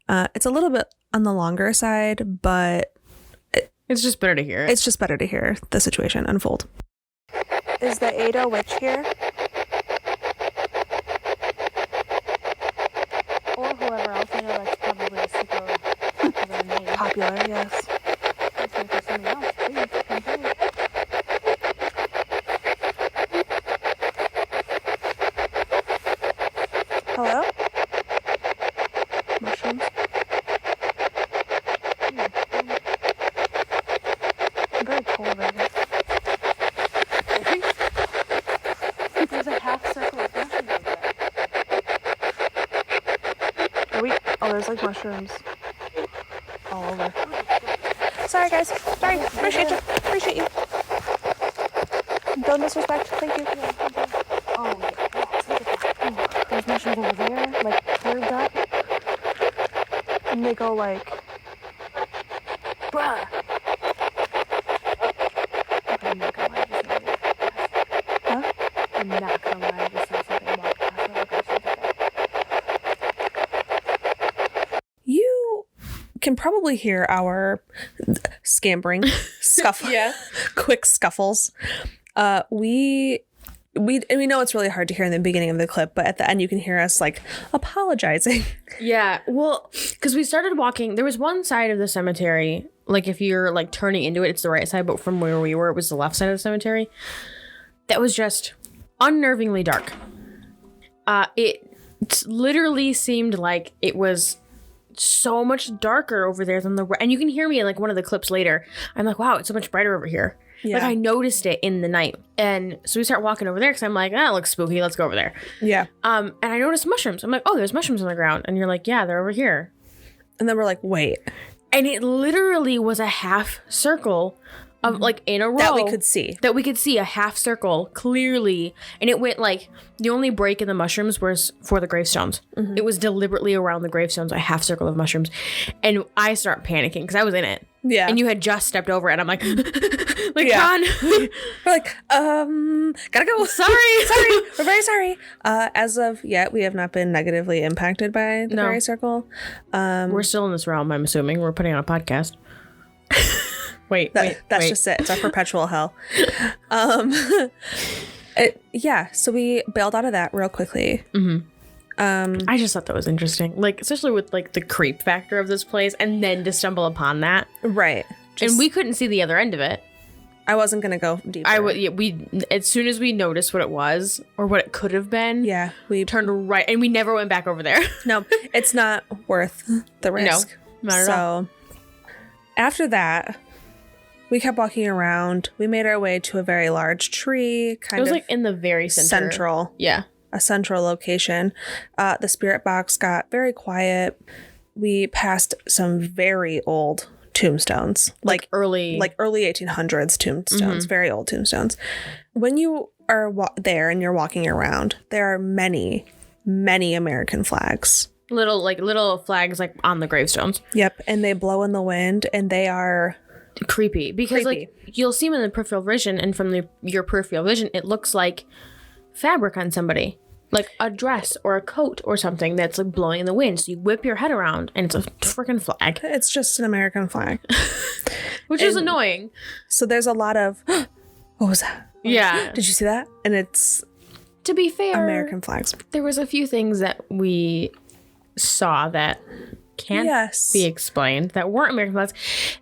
It's a little bit on the longer side, but it's just better to hear it. It's just better to hear the situation unfold. Is the Ada Witch here? Or whoever else. I know that's probably a super popular name. Popular, yes. Let's wait for somebody else. Please, continue. Hello? Mushrooms? I'm very cold right now. There's a half circle of mushrooms over there. There's like mushrooms all over. Sorry guys. Sorry. Appreciate you. Don't disrespect. Thank you. Oh, yeah. Look at that. There's mushrooms over there, like curved up. And they go like, Bruh. Okay, I'm not gonna lie, I just said it. huh? I'm not gonna lie, I just said something walked past. I'm not gonna say that. You can probably hear our scampering, quick scuffles. We know it's really hard to hear in the beginning of the clip, but at the end you can hear us like apologizing. Yeah, well, because we started walking. There was one side of the cemetery, like if you're like turning into it, it's the right side, but from where we were, it was the left side of the cemetery. That was just unnervingly dark. It literally seemed like it was so much darker over there than and you can hear me in like one of the clips later. I'm like, wow, it's so much brighter over here. Yeah. Like I noticed it in the night. And so we start walking over there because I'm like, it looks spooky. Let's go over there. Yeah. And I noticed mushrooms. I'm like, oh, there's mushrooms on the ground. And you're like, yeah, they're over here. And then we're like, wait. And it literally was a half circle of like in a row. That we could see. That we could see a half circle clearly. And it went like, the only break in the mushrooms was for the gravestones. It was deliberately around the gravestones, a half circle of mushrooms. And I start panicking because I was in it. Yeah. And you had just stepped over it. I'm like, Yeah. Ron. We're like, gotta go. Sorry. We're very sorry. As of yet, we have not been negatively impacted by the fairy circle. We're still in this realm, I'm assuming. We're putting on a podcast. That's just it. It's our perpetual hell. So we bailed out of that real quickly. I just thought that was interesting. Like, especially with like the creep factor of this place and then to stumble upon that. Right. And we couldn't see the other end of it. I wasn't going to go deeper. We as soon as we noticed what it was or what it could have been. Yeah. We turned right and we never went back over there. No, it's not worth the risk. No, not at all. After that, we kept walking around. We made our way to a very large tree. It was like in the very central. Yeah. A central location. The spirit box got very quiet. We passed some very old tombstones, like early 1800s tombstones, very old tombstones. When you are there and you're walking around, there are many American flags. Little flags like on the gravestones. Yep, and they blow in the wind, and they are creepy because like you'll see them in the peripheral vision, and from your peripheral vision, it looks like fabric on somebody. Like a dress or a coat or something that's like blowing in the wind. So you whip your head around and it's a freaking flag. It's just an American flag. Which is annoying. So there's a lot of, what was that? Yeah. Did you see that? And it's, to be fair, American flags. There was a few things that we saw that can't be explained that weren't American flags.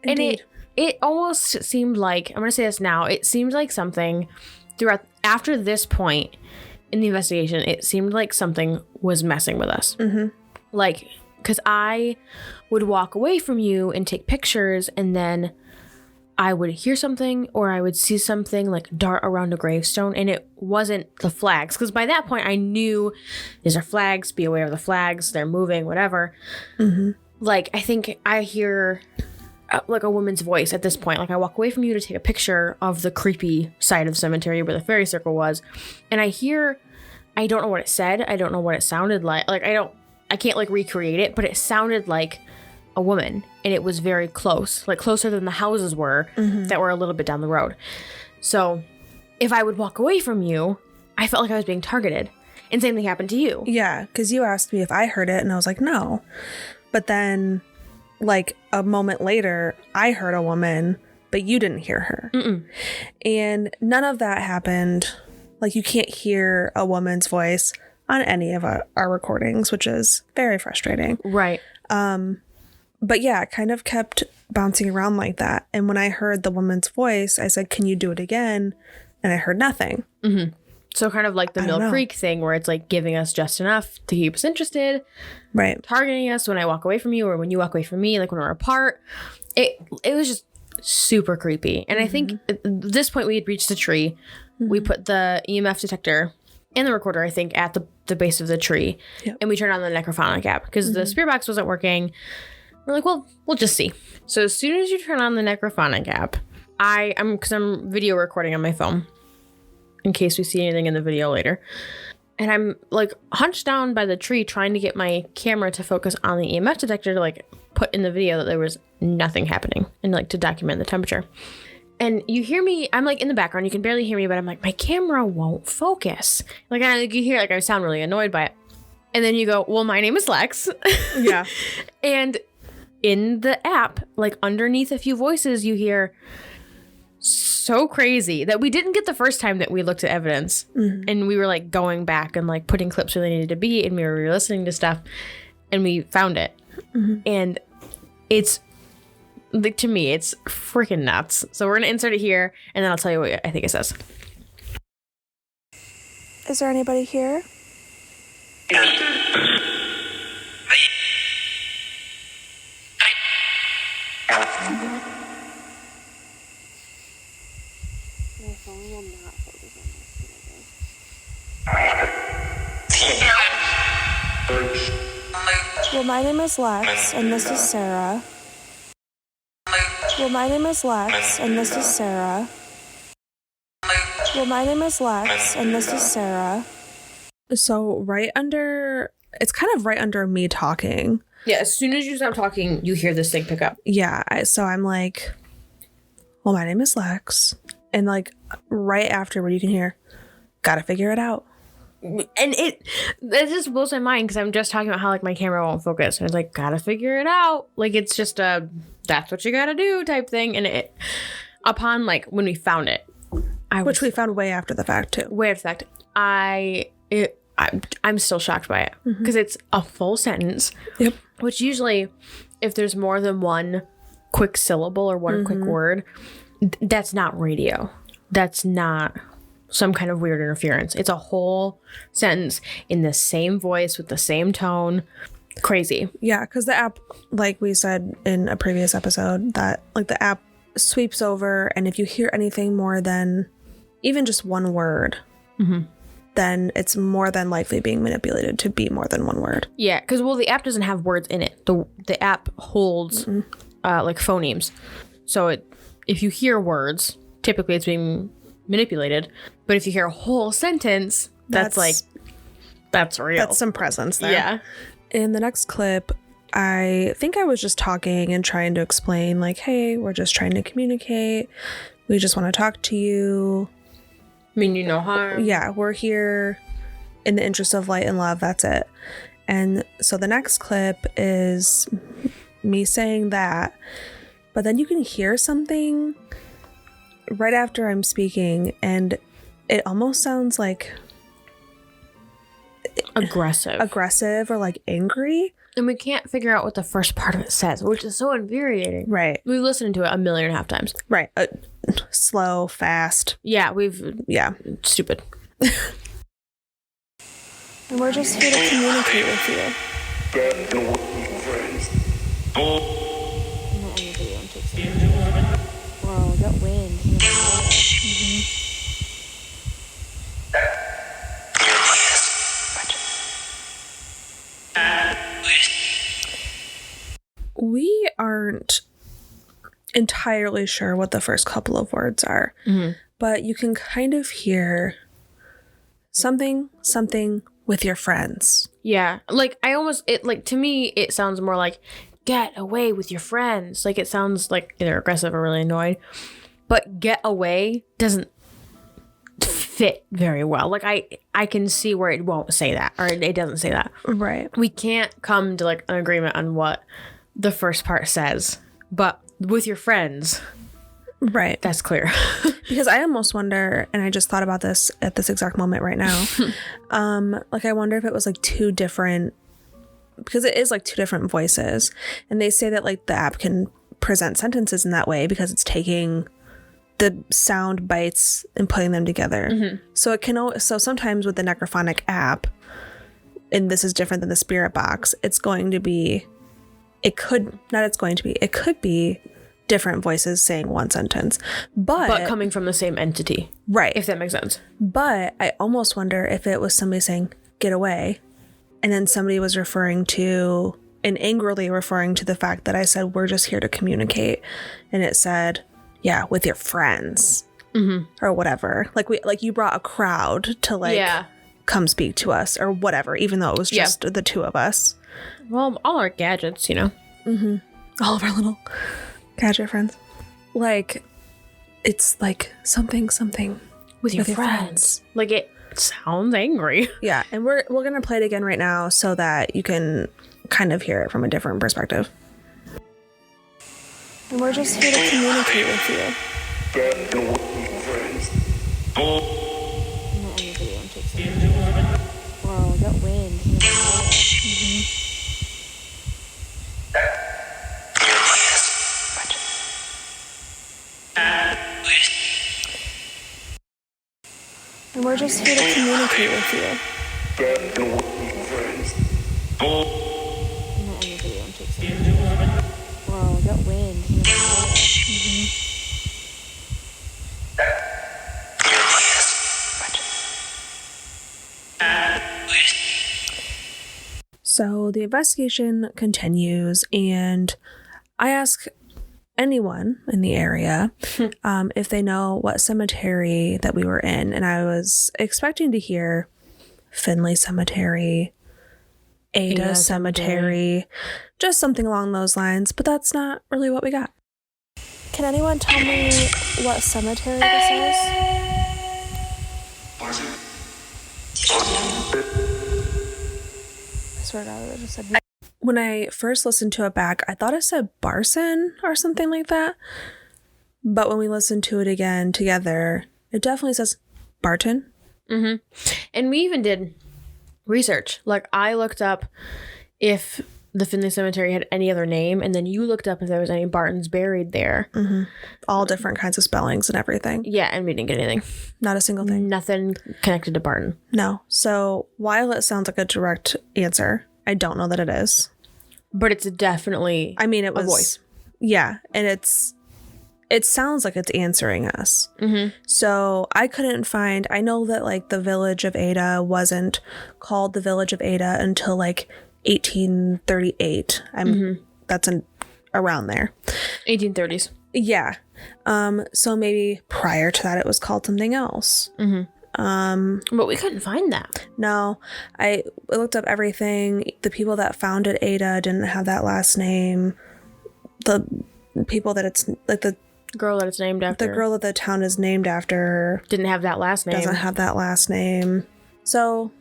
Indeed. And it almost seemed like, I'm going to say this now, it seemed like something throughout, after this point, in the investigation, it seemed like something was messing with us. Mm-hmm. Like, because I would walk away from you and take pictures, and then I would hear something or I would see something like dart around a gravestone, and it wasn't the flags. Because by that point, I knew these are flags, be aware of the flags, they're moving, whatever. Mm-hmm. Like, I think I hear like a woman's voice at this point. Like, I walk away from you to take a picture of the creepy side of the cemetery where the fairy circle was, and I don't know what it said. I don't know what it sounded like. Like, I can't like recreate it, but it sounded like a woman, and it was very close, like closer than the houses were that were a little bit down the road. So if I would walk away from you, I felt like I was being targeted. And same thing happened to you. Yeah, because you asked me if I heard it, and I was like, no. But then, like, a moment later, I heard a woman, but you didn't hear her. Mm-mm. And none of that happened. Like, you can't hear a woman's voice on any of our recordings, which is very frustrating. Right. But yeah, it kind of kept bouncing around like that. And when I heard the woman's voice, I said, can you do it again? And I heard nothing. Mm-hmm. So kind of like the Millcreek thing, where it's like giving us just enough to keep us interested. Right. Targeting us when I walk away from you, or when you walk away from me, like when we're apart. It was just super creepy. And I think at this point we had reached the tree. We put the EMF detector and the recorder, I think, at the base of the tree. Yep. And we turned on the necrophonic app because the spirit box wasn't working. We're like, well, we'll just see. So as soon as you turn on the necrophonic app, because I'm video recording on my phone in case we see anything in the video later. And I'm like hunched down by the tree trying to get my camera to focus on the EMF detector to like put in the video that there was nothing happening and like to document the temperature. And you hear me, I'm like in the background, you can barely hear me, but I'm like, my camera won't focus. Like, you hear, like, I sound really annoyed by it. And then you go, well, my name is Lex. Yeah. And in the app, like underneath a few voices, you hear so crazy that we didn't get the first time that we looked at evidence. And we were like going back and like putting clips where they needed to be, and we were listening to stuff, and we found it. And it's, like, to me, it's freaking nuts. So we're going to insert it here, and then I'll tell you what I think it says. Is there anybody here? Well, my name is Lex, and this is Sara. Well, my name is Lex, and this is Sara. Well, my name is Lex, and this is Sara. So it's kind of right under me talking. Yeah, as soon as you stop talking, you hear this thing pick up. Yeah, so I'm like, well, my name is Lex. And like right afterward, you can hear, gotta figure it out. And it just blows my mind because I'm just talking about how like my camera won't focus. And it's like, gotta figure it out. Like, it's just that's what you gotta do type thing. And it, upon like when we found it, which we found way after the fact too. Way after the fact, I'm still shocked by it because it's a full sentence. Yep. Which usually, if there's more than one quick syllable or one quick word, that's not radio. That's not some kind of weird interference. It's a whole sentence in the same voice with the same tone. Crazy. Yeah, because the app, like we said in a previous episode, that like the app sweeps over, and if you hear anything more than even just one word, then it's more than likely being manipulated to be more than one word. Yeah, because the app doesn't have words in it. The app holds like phonemes. So if you hear words, typically it's being manipulated. But if you hear a whole sentence, that's real. That's some presence there. Yeah. In the next clip, I think I was just talking and trying to explain, like, hey, we're just trying to communicate. We just want to talk to you. Mean you no harm. Yeah, we're here in the interest of light and love. That's it. And so the next clip is me saying that, but then you can hear something right after I'm speaking, and it almost sounds like aggressive or like angry. And we can't figure out what the first part of it says, which is so infuriating. Right. We've listened to it 1.5 million times. Right. Slow, fast. Yeah, Yeah. Stupid. And we're just here to communicate with you. Whoa, that wind. We aren't entirely sure what the first couple of words are, but you can kind of hear something with your friends. Yeah. Like, to me, it sounds more like, get away with your friends. Like, it sounds like either aggressive or really annoyed. But get away doesn't fit very well. Like, I can see where it won't say that, or it doesn't say that. Right. We can't come to, like, an agreement on what the first part says. But with your friends, right, that's clear. Because I almost wonder, and I just thought about this at this exact moment right now, like, I wonder if it was like two different, because it is like two different voices, and they say that like the app can present sentences in that way because it's taking the sound bites and putting them together. So it can, so sometimes with the necrophonic app, and this is different than the spirit box, it could be different voices saying one sentence, but coming from the same entity, right? If that makes sense. But I almost wonder if it was somebody saying "get away," and then somebody was referring to and angrily referring to the fact that I said we're just here to communicate, and it said, "Yeah, with your friends," or whatever. Like you brought a crowd to come speak to us or whatever, even though it was just the two of us. Well, all our gadgets, you know. All of our little gadget friends. Like, it's like something with your friends. Like, it sounds angry. Yeah, and we're gonna play it again right now so that you can kind of hear it from a different perspective. And we're just here to communicate with you. Whoa, that wind. And we're just here to communicate with you. Whoa, that wind. So the investigation continues, and I ask anyone in the area if they know what cemetery that we were in, and I was expecting to hear Findlay Cemetery, Ada Cemetery, just something along those lines, but that's not really what we got. Can anyone tell me what cemetery this is? I swear to God, I just said. When I first listened to it back, I thought it said Barson or something like that. But when we listened to it again together, it definitely says Barton. And we even did research. Like, I looked up if the Findlay Cemetery had any other name, and then you looked up if there was any Bartons buried there. All different kinds of spellings and everything. Yeah, and we didn't get anything. Not a single thing. Nothing connected to Barton. No. So while it sounds like a direct answer, I don't know that it is. But it's definitely it was a voice. Yeah, and it sounds like it's answering us. So I couldn't find, I know that like the village of Ada wasn't called the village of Ada until like 1838. That's around there. 1830s. Yeah. So maybe prior to that it was called something else. But we couldn't find that. No, I looked up everything. The people that founded Ada didn't have that last name. The people that it's like the girl that it's named after. The girl that the town is named after didn't have that last name. Doesn't have that last name. So,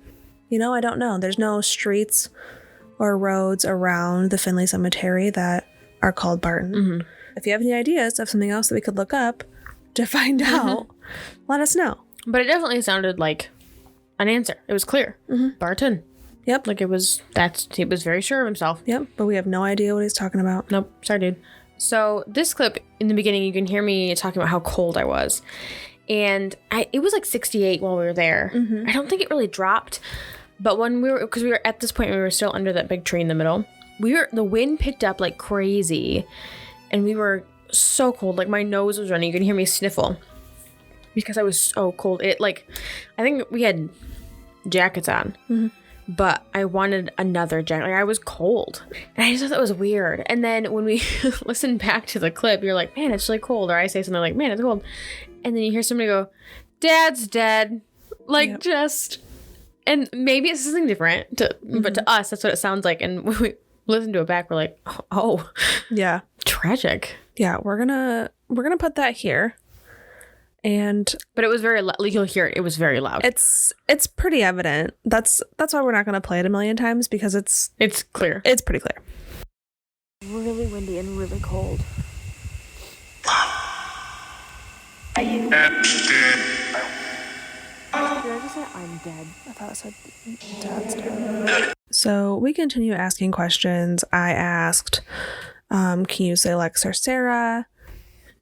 I don't know. There's no streets or roads around the Findlay Cemetery that are called Barton. If you have any ideas of something else that we could look up to find out, let us know. But it definitely sounded like an answer. It was clear. Barton. Yep. Like he was very sure of himself. Yep. But we have no idea what he's talking about. Nope. Sorry, dude. So this clip, in the beginning, you can hear me talking about how cold I was. And it was like 68 while we were there. I don't think it really dropped But when because we were at this point, we were still under that big tree in the middle. The wind picked up like crazy, and we were so cold. Like my nose was running. You could hear me sniffle because I was so cold. I think we had jackets on, but I wanted another jacket. Like I was cold, and I just thought that was weird. And then when we listen back to the clip, you're like, man, it's really cold. Or I say something like, man, it's cold. And then you hear somebody go, Dad's dead. Like and maybe it's something different, but to us, that's what it sounds like. And when we listen to it back, we're like, oh, yeah, tragic. Yeah, we're gonna put that here, but it was very you'll hear it. It was very loud. It's pretty evident. That's why we're not gonna play it a million times, because it's clear. It's pretty clear. Really windy and really cold. Did I just say I'm dead? I thought it said Dad's dead. So we continue asking questions. I asked, can you say Lex or Sara?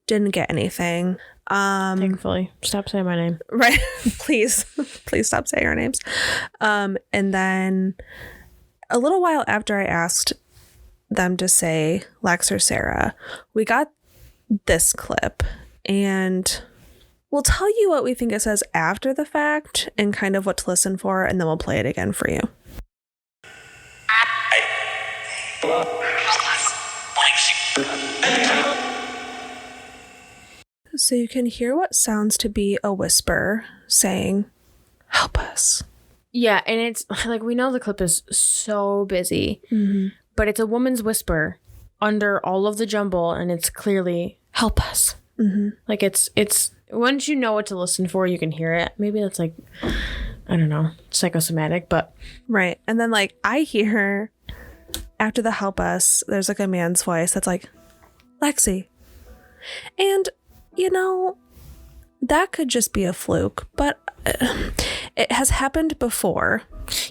Didn't get anything. Thankfully. Stop saying my name. Right. Please stop saying our names. And then a little while after I asked them to say Lex or Sara, we got this clip, and we'll tell you what we think it says after the fact and kind of what to listen for, and then we'll play it again for you. So you can hear what sounds to be a whisper saying, "Help us." Yeah, and it's like we know the clip is so busy, but it's a woman's whisper under all of the jumble, and it's clearly, "Help us." Like it's once you know what to listen for, you can hear it. Maybe that's like, I don't know, psychosomatic, but right. And then like I hear after the "help us," there's like a man's voice that's like, "Lexi." And you know, that could just be a fluke, but it has happened before.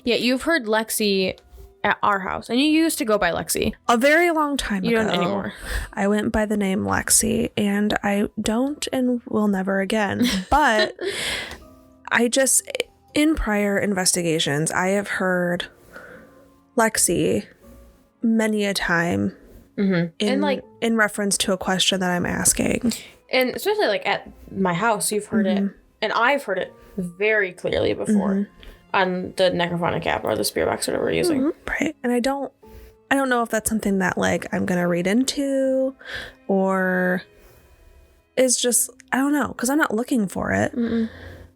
Yeah, you've heard Lexi at our house, and you used to go by Lexi A very long time ago. You don't anymore. I went by the name Lexi, and I don't and will never again. But I just, in prior investigations, I have heard Lexi many a time in reference to a question that I'm asking. And especially like at my house, you've heard it, and I've heard it very clearly before on the necrophonic app or the spirit box, whatever we're using. Right. And I don't know if that's something that like I'm gonna read into, or is just, I don't know, because I'm not looking for it.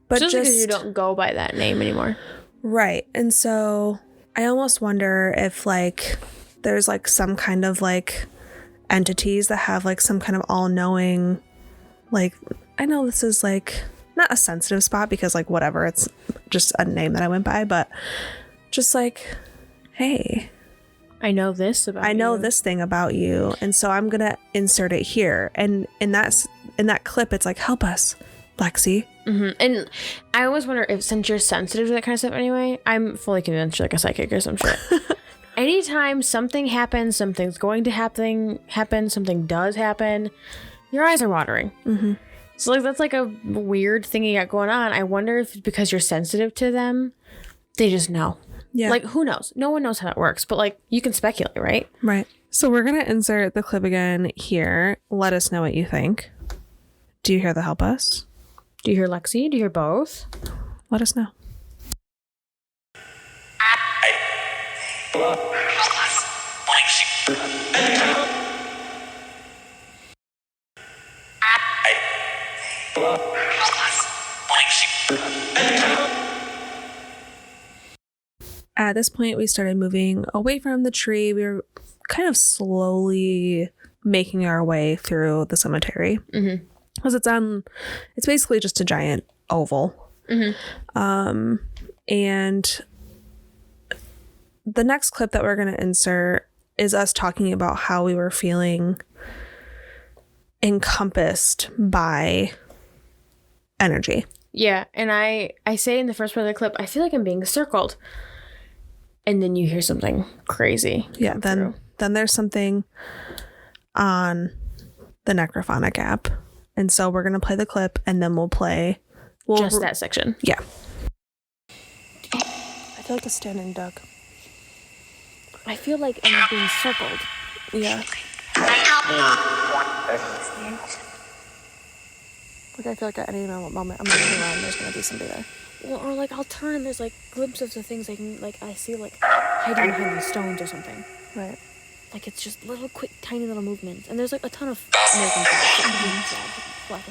But just because you don't go by that name anymore. Right. And so I almost wonder if like there's like some kind of like entities that have like some kind of all-knowing, like, I know this is like not a sensitive spot because like whatever, it's just a name that I went by, but just like, hey, I know this about I know this thing about you, and so I'm gonna insert it here. And in that clip, it's like, "Help us, Lexi." And I always wonder if, since you're sensitive to that kind of stuff anyway, I'm fully convinced you're like a psychic or some shit. Anytime something happens, something's going to happen, something does happen, your eyes are watering. So like that's like a weird thing you got going on. I wonder if it's because you're sensitive to them, they just know. Yeah. Like, who knows? No one knows how that works, but like you can speculate, right? Right. So we're gonna insert the clip again here. Let us know what you think. Do you hear the "help us"? Do you hear Lexi? Do you hear both? Let us know. At this point, we started moving away from the tree. We were kind of slowly making our way through the cemetery. Because it's basically just a giant oval. And the next clip that we're going to insert is us talking about how we were feeling encompassed by energy. Yeah, and I say in the first part of the clip, I feel like I'm being circled. And then you hear something crazy. Yeah, then there's something on the necrophonic app. And so we're going to play the clip, and then we'll play just that section. Yeah. I feel like a standing duck. I feel like I'm being circled. Yeah. Like I feel like at any moment I'm gonna turn around and there's gonna be somebody there. Well, or like I'll turn and there's like glimpses of things I see like hiding behind these stones or something. Right. Like it's just little quick tiny little movements. And there's like a ton of American flags.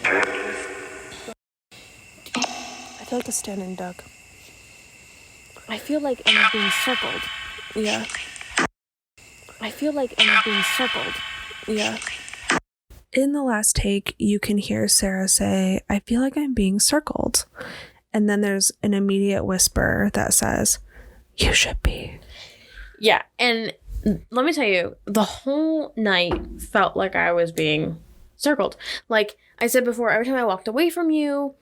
I feel like a standing duck. I feel like I'm being circled. Yeah. I feel like I'm being circled. Yeah. In the last take, you can hear Sara say, I feel like I'm being circled. And then there's an immediate whisper that says, you should be. Yeah, and let me tell you, the whole night felt like I was being circled. Like I said before, every time I walked away from you,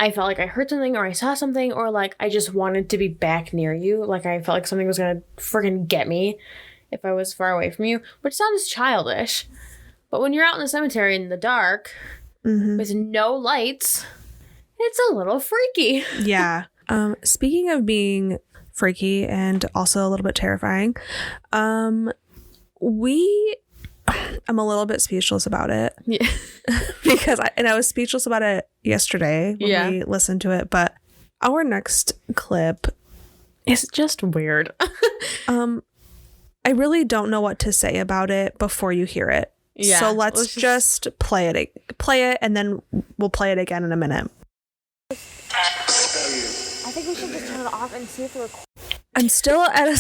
I felt like I heard something or I saw something or like I just wanted to be back near you. Like I felt like something was going to freaking get me if I was far away from you, which sounds childish. But when you're out in the cemetery in the dark with no lights, it's a little freaky. Yeah. Speaking of being freaky and also a little bit terrifying, I'm a little bit speechless about it. Yeah. Because I was speechless about it yesterday when we listened to it, but our next clip is just weird. I really don't know what to say about it before you hear it. Yeah. So let's just play it and then we'll play it again in a minute. I think we should just turn it off and see if we're... I'm still at a...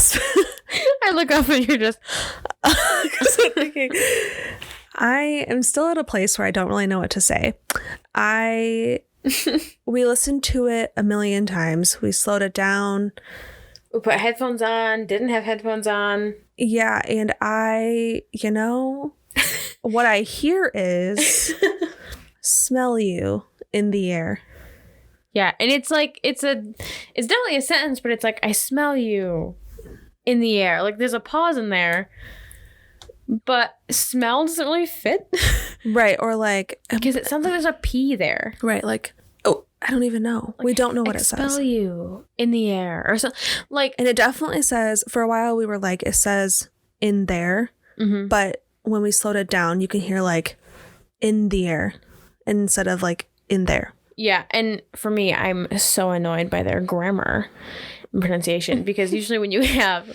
I look up and you're just... I am still at a place where I don't really know what to say. We listened to it a million times. We slowed it down. We put headphones on, didn't have headphones on. Yeah, and what I hear is smell you in the air. Yeah, and it's like it's definitely a sentence, but it's like I smell you in the air. Like there's a pause in there, but smell doesn't really fit. Right, or like because it sounds like there's a P there. Right, like I don't even know. Like, we don't know what it says. Smell you in the air or so. Like, and it definitely says. For a while, we were like, it says in there, but when we slowed it down, you can hear like in the air instead of like in there. Yeah, and for me, I'm so annoyed by their grammar and pronunciation because usually when you have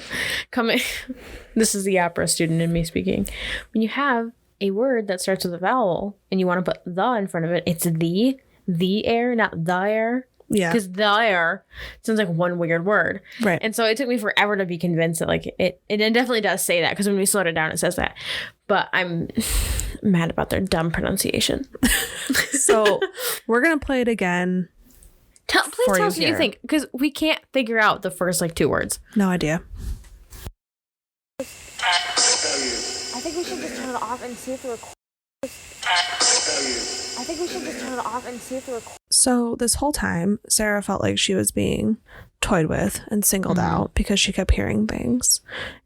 this is the opera student in me speaking. When you have a word that starts with a vowel and you want to put the in front of it, it's the air, not the air. Yeah. Because the air sounds like one weird word. Right. And so it took me forever to be convinced that like it definitely does say that because when we slowed it down, it says that. But I'm mad about their dumb pronunciation. So we're going to play it again. Please tell us what you think because we can't figure out the first like two words. No idea. I think we should just turn it off and see if the record. So this whole time, Sara felt like she was being toyed with and singled out because she kept hearing things.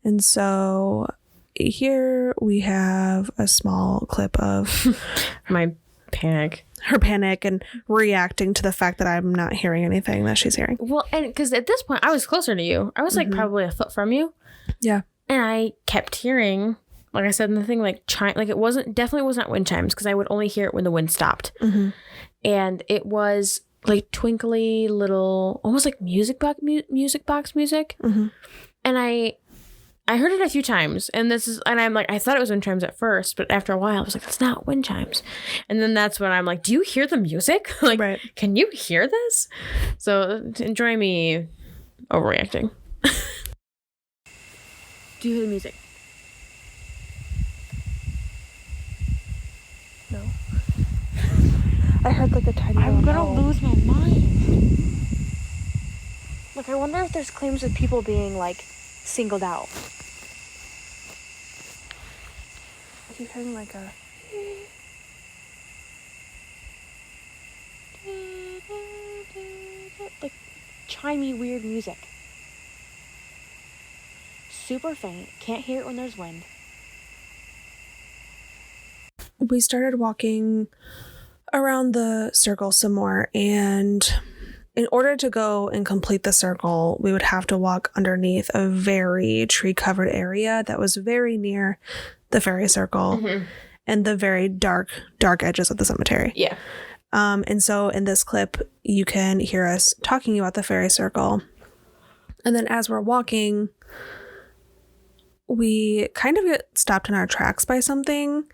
And so here we have a small clip of my panic. Her panic and reacting to the fact that I'm not hearing anything that she's hearing. Well, and because at this point I was closer to you. I was like probably a foot from you. Yeah. And I kept hearing, like I said in the thing, like chime, like it definitely was not wind chimes because I would only hear it when the wind stopped. And it was like twinkly little, almost like music box music. And I heard it a few times, and I'm like, I thought it was wind chimes at first, but after a while I was like, that's not wind chimes. And then that's when I'm like, do you hear the music? Like, right. Can you hear this? So enjoy me overreacting. Do you hear the music? No. I heard like a tiny I'm gonna hole. lose my mind. Like, I wonder if there's claims of people being like singled out. I keep hearing like a like chimey weird music. Super faint. Can't hear it when there's wind. We started walking around the circle some more, and in order to go and complete the circle, we would have to walk underneath a very tree-covered area that was very near the fairy circle and the very dark edges of the cemetery. Yeah. And so in this clip, you can hear us talking about the fairy circle. And then as we're walking, we kind of get stopped in our tracks by something.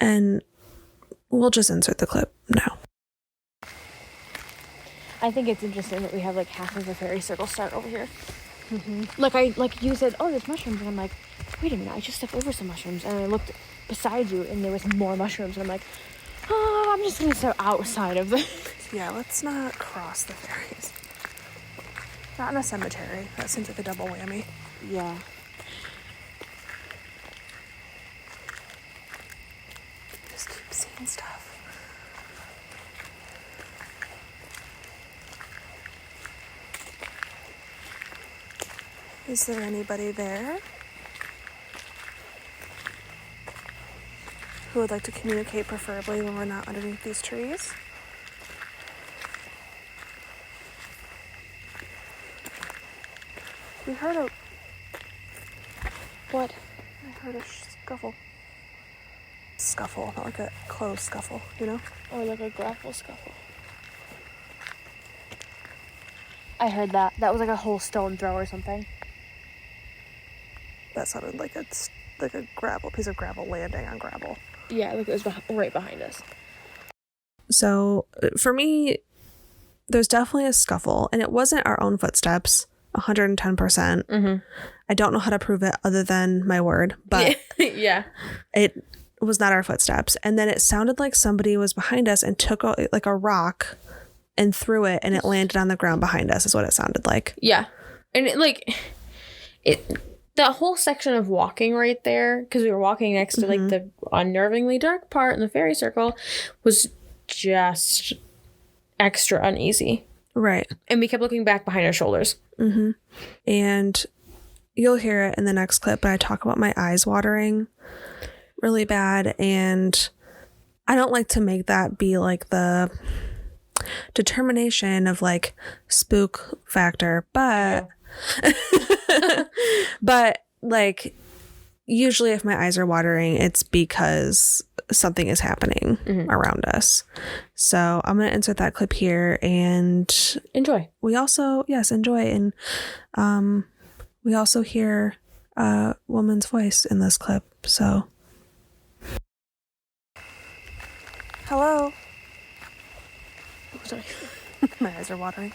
And we'll just insert the clip now. I think it's interesting that we have like half of the fairy circle start over here. Like you said, oh, there's mushrooms, and I'm like, wait a minute, I just stepped over some mushrooms, and I looked beside you, and there was more mushrooms, and I'm like, oh, I'm just gonna step outside of the. Yeah, let's not cross the fairies. Not in a cemetery. That seems like a double whammy. Yeah. Just keep seeing stuff. Is there anybody there who would like to communicate, preferably when we're not underneath these trees? We heard a... What? I heard a scuffle. Scuffle, not like a close scuffle, you know? Or like a grapple scuffle. I heard that. That was like a whole stone throw or something. That sounded like a gravel, piece of gravel landing on gravel. Yeah, like it was right behind us. So for me, there's definitely a scuffle, and it wasn't our own footsteps, 110%. I don't know how to prove it other than my word, but Yeah. it was not our footsteps. And then it sounded like somebody was behind us and took like a rock and threw it, and it landed on the ground behind us, is what it sounded like. Yeah. And that whole section of walking right there, because we were walking next to like the unnervingly dark part in the fairy circle, was just extra uneasy. Right. And we kept looking back behind our shoulders. And you'll hear it in the next clip, but I talk about my eyes watering really bad, and I don't like to make that be like the determination of like spook factor, but but like usually if my eyes are watering, it's because something is happening around us. So I'm going to insert that clip here and Enjoy. we also, yes, enjoy. And we also hear a woman's voice in this clip. So hello. Oh, sorry. My eyes are watering.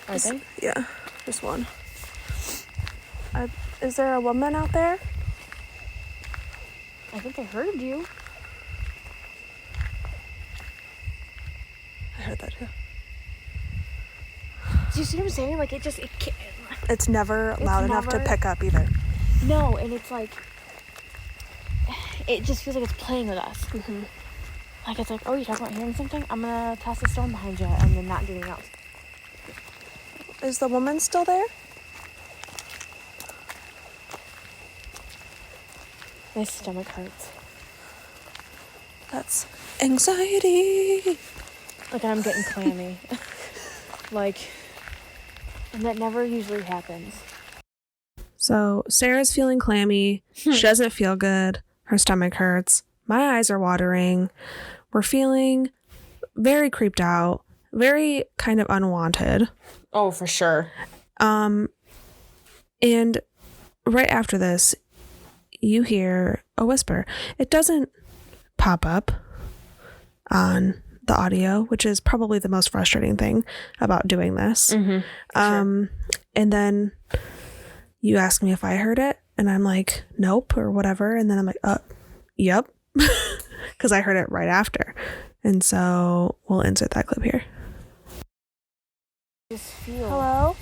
Are they? Yeah, just one. Is there a woman out there? I think I heard you. I heard that too. Do you see what I'm saying? Like It's never loud enough to never- pick up either. No, and it's like it just feels like it's playing with us. Like it's like, oh, you're talking about hearing something? I'm gonna toss a stone behind you and then not do anything else. Is the woman still there? My stomach hurts. That's anxiety. Like I'm getting clammy. And that never usually happens. So Sarah's feeling clammy. She doesn't feel good. Her stomach hurts. My eyes are watering. We're feeling very creeped out, very kind of unwanted. Oh, for sure. And right after this, you hear a whisper. It doesn't pop up on the audio, which is probably the most frustrating thing about doing this. Sure. And then you ask me if I heard it, and I'm like, nope, or whatever. And then I'm like, yep, because I heard it right after. And so we'll insert that clip here. Just feel. Hello?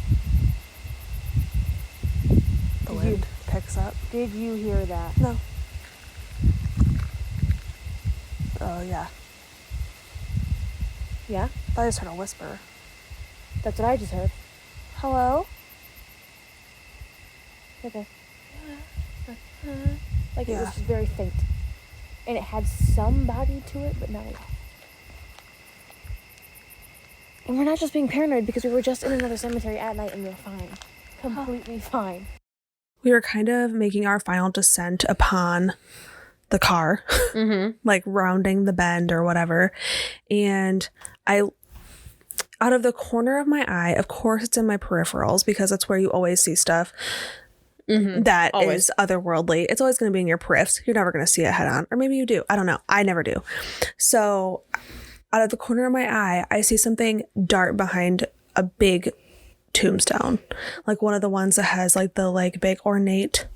The wind picks up. Did you hear that? No. Oh, yeah. Yeah? I just heard a whisper. That's what I just heard. Hello? Okay. Like it Yeah. was just very faint. And it had some body to it, but not a lot. And we're not just being paranoid because we were just in another cemetery at night and we were fine. Completely fine. We were kind of making our final descent upon the car, like rounding the bend or whatever. And out of the corner of my eye, of course it's in my peripherals because that's where you always see stuff that is otherworldly. It's always going to be in your periffs. You're never going to see it head on. Or maybe you do. I don't know. I never do. So out of the corner of my eye, I see something dart behind a big tombstone. Like one of the ones that has like the like big ornate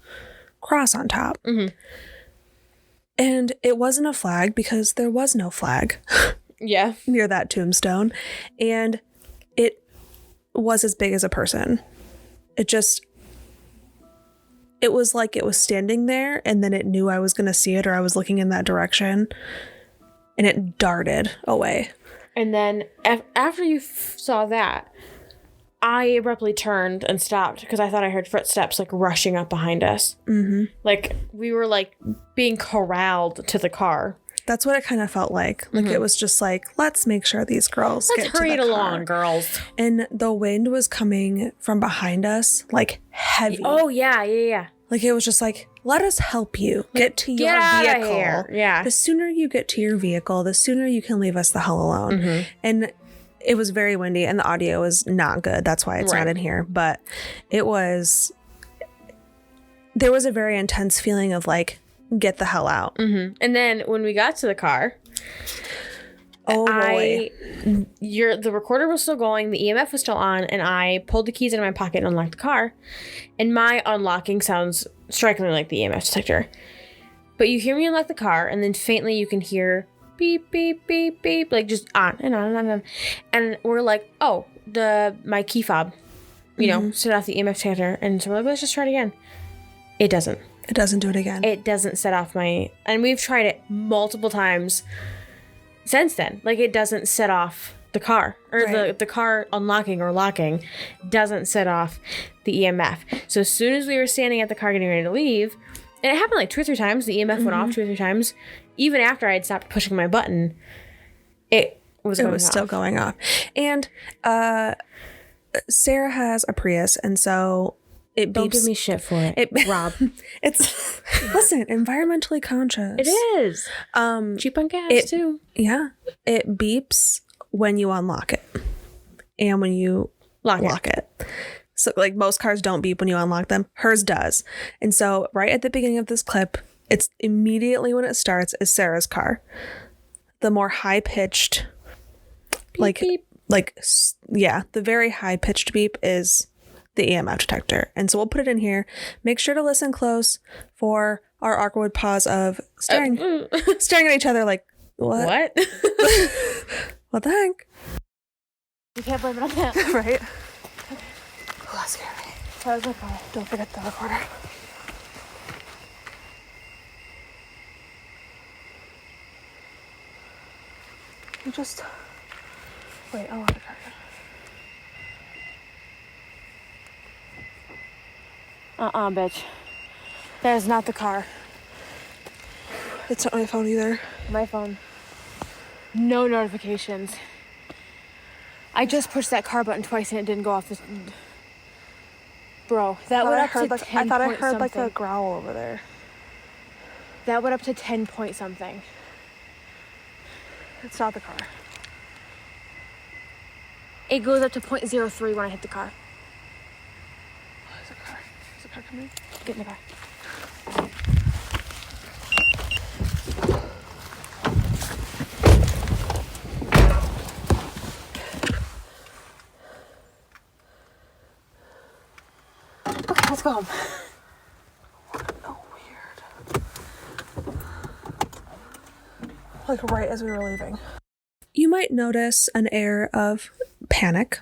cross on top. And it wasn't a flag because there was no flag. Yeah. Near that tombstone. And it was as big as a person. It was like it was standing there and then it knew I was going to see it or I was looking in that direction. And it darted away. And then after you saw that, I abruptly turned and stopped because I thought I heard footsteps like rushing up behind us. Like we were like being corralled to the car. That's what it kind of felt like. Like it was just like, let's make sure these girls get to the car. Let's hurry it along, girls. And the wind was coming from behind us like heavy. Oh, yeah. Like it was just like, let us help you get to your vehicle. Here. Yeah. The sooner you get to your vehicle, the sooner you can leave us the hell alone. And it was very windy and the audio was not good. That's why it's not in here. But there was a very intense feeling of like, get the hell out. And then when we got to the car, boy. The recorder was still going, the EMF was still on, and I pulled the keys out of my pocket and unlocked the car. And my unlocking sounds strikingly like the EMF detector. But you hear me unlock the car, and then faintly you can hear beep, beep, beep, beep, like just on and on and on and on. And we're like, oh, my key fob, set off the EMF detector. And so we're like, let's just try it again. It doesn't. It doesn't do it again. It doesn't set off and we've tried it multiple times since then. Like it doesn't set off the car or the car unlocking or locking doesn't set off the EMF. So as soon as we were standing at the car getting ready to leave, and it happened like 2 or 3 times, the EMF went off 2 or 3 times. Even after I had stopped pushing my button, it was still going off. And Sarah has a Prius, and so it beeps. Don't give me shit for it, Rob. It's listen, environmentally conscious. It is. Cheap on gas too. Yeah, it beeps when you unlock it, and when you lock it. So like most cars don't beep when you unlock them. Hers does. And so right at the beginning of this clip, it's immediately when it starts is Sarah's car. The more high pitched, the very high pitched beep is the EMF detector. And so we'll put it in here. Make sure to listen close for our awkward pause of staring at each other like, what? What the heck? You can't blame it on that. Right? Oh, that scared me. That was okay. Don't forget the recorder. You just... Wait, I want to cut it. Bitch. That is not the car. It's not my phone either. My phone. No notifications. I just pushed that car button twice and it didn't go off. Bro, that went up to 10 I thought I point heard like something. a growl over there. That went up to 10 point something. It's not the car. It goes up to 0.03 when I hit the car. Oh, is the car? Is the car coming? Get in the car. Okay, let's go home. Oh, weird. Like right as we were leaving. You might notice an air of panic.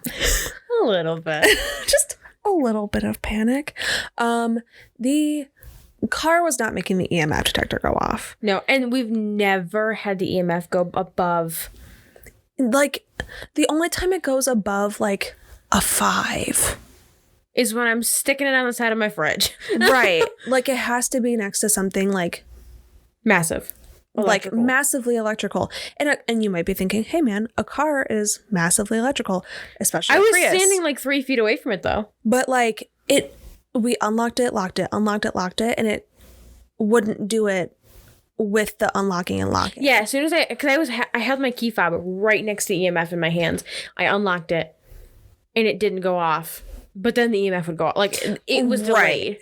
A little bit. Just a little bit of panic. The car was not making the EMF detector go off. No, and we've never had the EMF go above. Like, the only time it goes above, like, a 5 is when I'm sticking it on the side of my fridge. Right. Like, it has to be next to something, like... massive. like massively electrical. And you might be thinking, hey man, a car is massively electrical, especially I was Prius. standing like 3 feet away from it though. But like we unlocked it, locked it, unlocked it, locked it, and it wouldn't do it with the unlocking and locking. Yeah, as soon as I held my key fob right next to EMF in my hands. I unlocked it and it didn't go off. But then the EMF would go off. Like it was delayed. Right.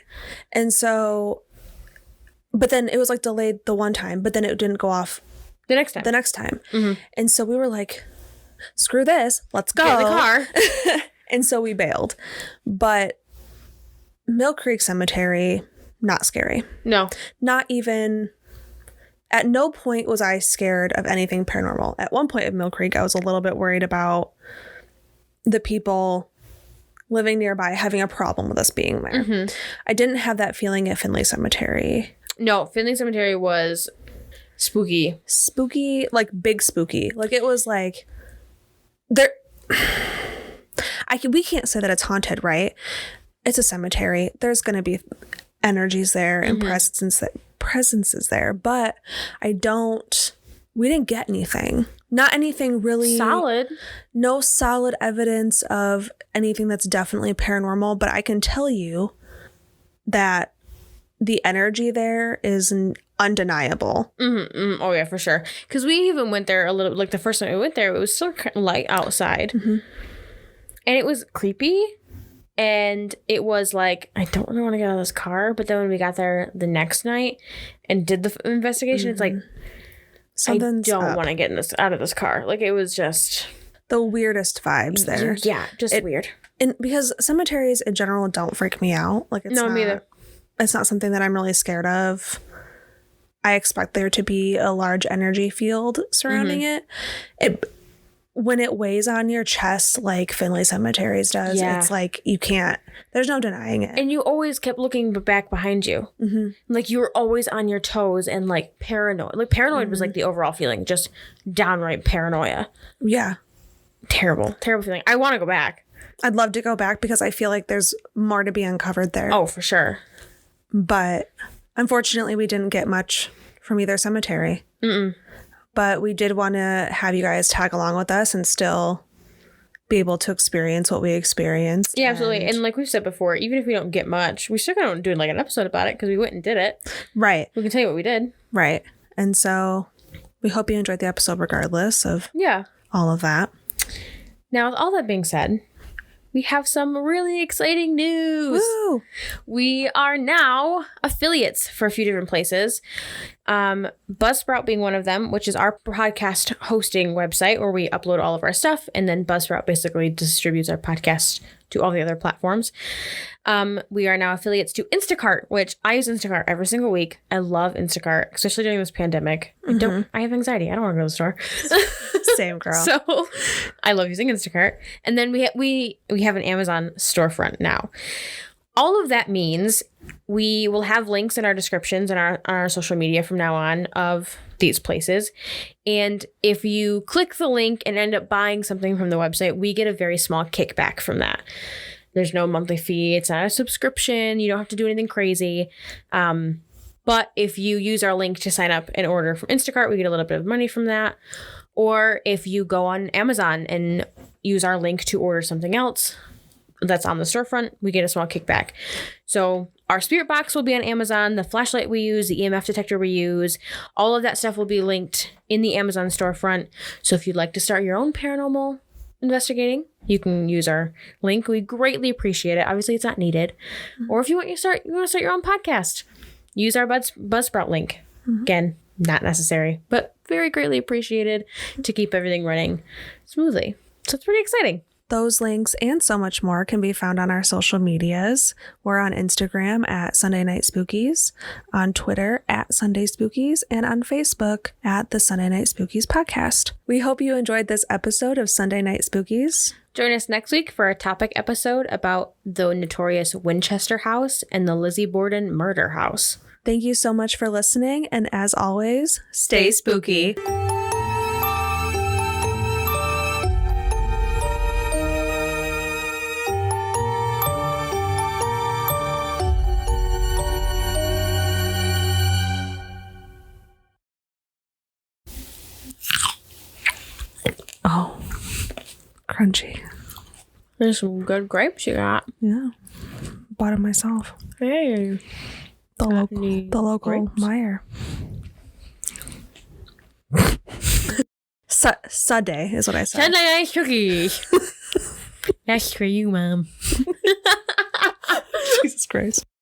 And so, but then it was like delayed the one time, but then it didn't go off the next time. Mm-hmm. And so we were like, screw this, let's go. Get in the car. And so we bailed. But Millcreek Cemetery, not scary. No. Not even, at no point was I scared of anything paranormal. At one point at Millcreek, I was a little bit worried about the people living nearby having a problem with us being there. Mm-hmm. I didn't have that feeling at Findlay Cemetery. No, Findlay Cemetery was spooky. Spooky, like big spooky. Like it was like there. We can't say that it's haunted, right? It's a cemetery. There's going to be energies there and presences there, but we didn't get anything. Not anything really solid. No solid evidence of anything that's definitely paranormal, but I can tell you that the energy there is undeniable. Mm-hmm, mm-hmm. Oh, yeah, for sure. Because we even went there a little, like the first time we went there, it was still kind of light outside. Mm-hmm. And it was creepy. And it was like, I don't really want to get out of this car. But then when we got there the next night and did the investigation, it's like, something's I don't want to get out of this car. Like, it was just the weirdest vibes there. Yeah, just weird. And because cemeteries in general don't freak me out. Like, it's no, me either. It's not something that I'm really scared of. I expect there to be a large energy field surrounding it. When it weighs on your chest like Findlay Cemeteries does, it's like you can't, there's no denying it. And you always kept looking back behind you. Mm-hmm. Like you were always on your toes and like paranoid. Like paranoid was like the overall feeling, just downright paranoia. Yeah. Terrible feeling. I want to go back. I'd love to go back because I feel like there's more to be uncovered there. Oh, for sure. But unfortunately, we didn't get much from either cemetery. Mm-mm. But we did want to have you guys tag along with us and still be able to experience what we experienced. Yeah, absolutely. And like we've said before, even if we don't get much, we still going to do like an episode about it because we went and did it. Right. We can tell you what we did. Right. And so we hope you enjoyed the episode regardless of all of that. Now, with all that being said, we have some really exciting news. Woo! We are now affiliates for a few different places. Buzzsprout being one of them, which is our podcast hosting website where we upload all of our stuff. And then Buzzsprout basically distributes our podcast to all the other platforms. We are now affiliates to Instacart, which I use Instacart every single week. I love Instacart, especially during this pandemic. I have anxiety. I don't want to go to the store. Same, girl. So I love using Instacart. And then we have an Amazon storefront now. All of that means we will have links in our descriptions and our social media from now on of these places. And if you click the link and end up buying something from the website, we get a very small kickback from that. There's no monthly fee. It's not a subscription. You don't have to do anything crazy. But if you use our link to sign up and order from Instacart, we get a little bit of money from that. Or if you go on Amazon and use our link to order something else that's on the storefront, we get a small kickback. So our spirit box will be on Amazon, the flashlight we use, the EMF detector we use, all of that stuff will be linked in the Amazon storefront. So if you'd like to start your own paranormal investigating, you can use our link. We greatly appreciate it. Obviously, it's not needed. Mm-hmm. Or if you want to start your own podcast, use our Buzzsprout link. Mm-hmm. Again, not necessary, but very greatly appreciated to keep everything running smoothly. So it's pretty exciting. Those links and so much more can be found on our social medias. We're on Instagram at Sunday Night Spookies, on Twitter at Sunday Spookies, and on Facebook at the Sunday Night Spookies podcast. We hope you enjoyed this episode of Sunday Night Spookies. Join us next week for a topic episode about the notorious Winchester House and the Lizzie Borden murder house. Thank you so much for listening, and as always, stay spooky. Crunchy. There's some good grapes you got. Yeah. Bought it myself. Hey. The local grapes? Meyer. Sunday is what I said. Sunday ice cookies. That's for you, Mom. Jesus Christ.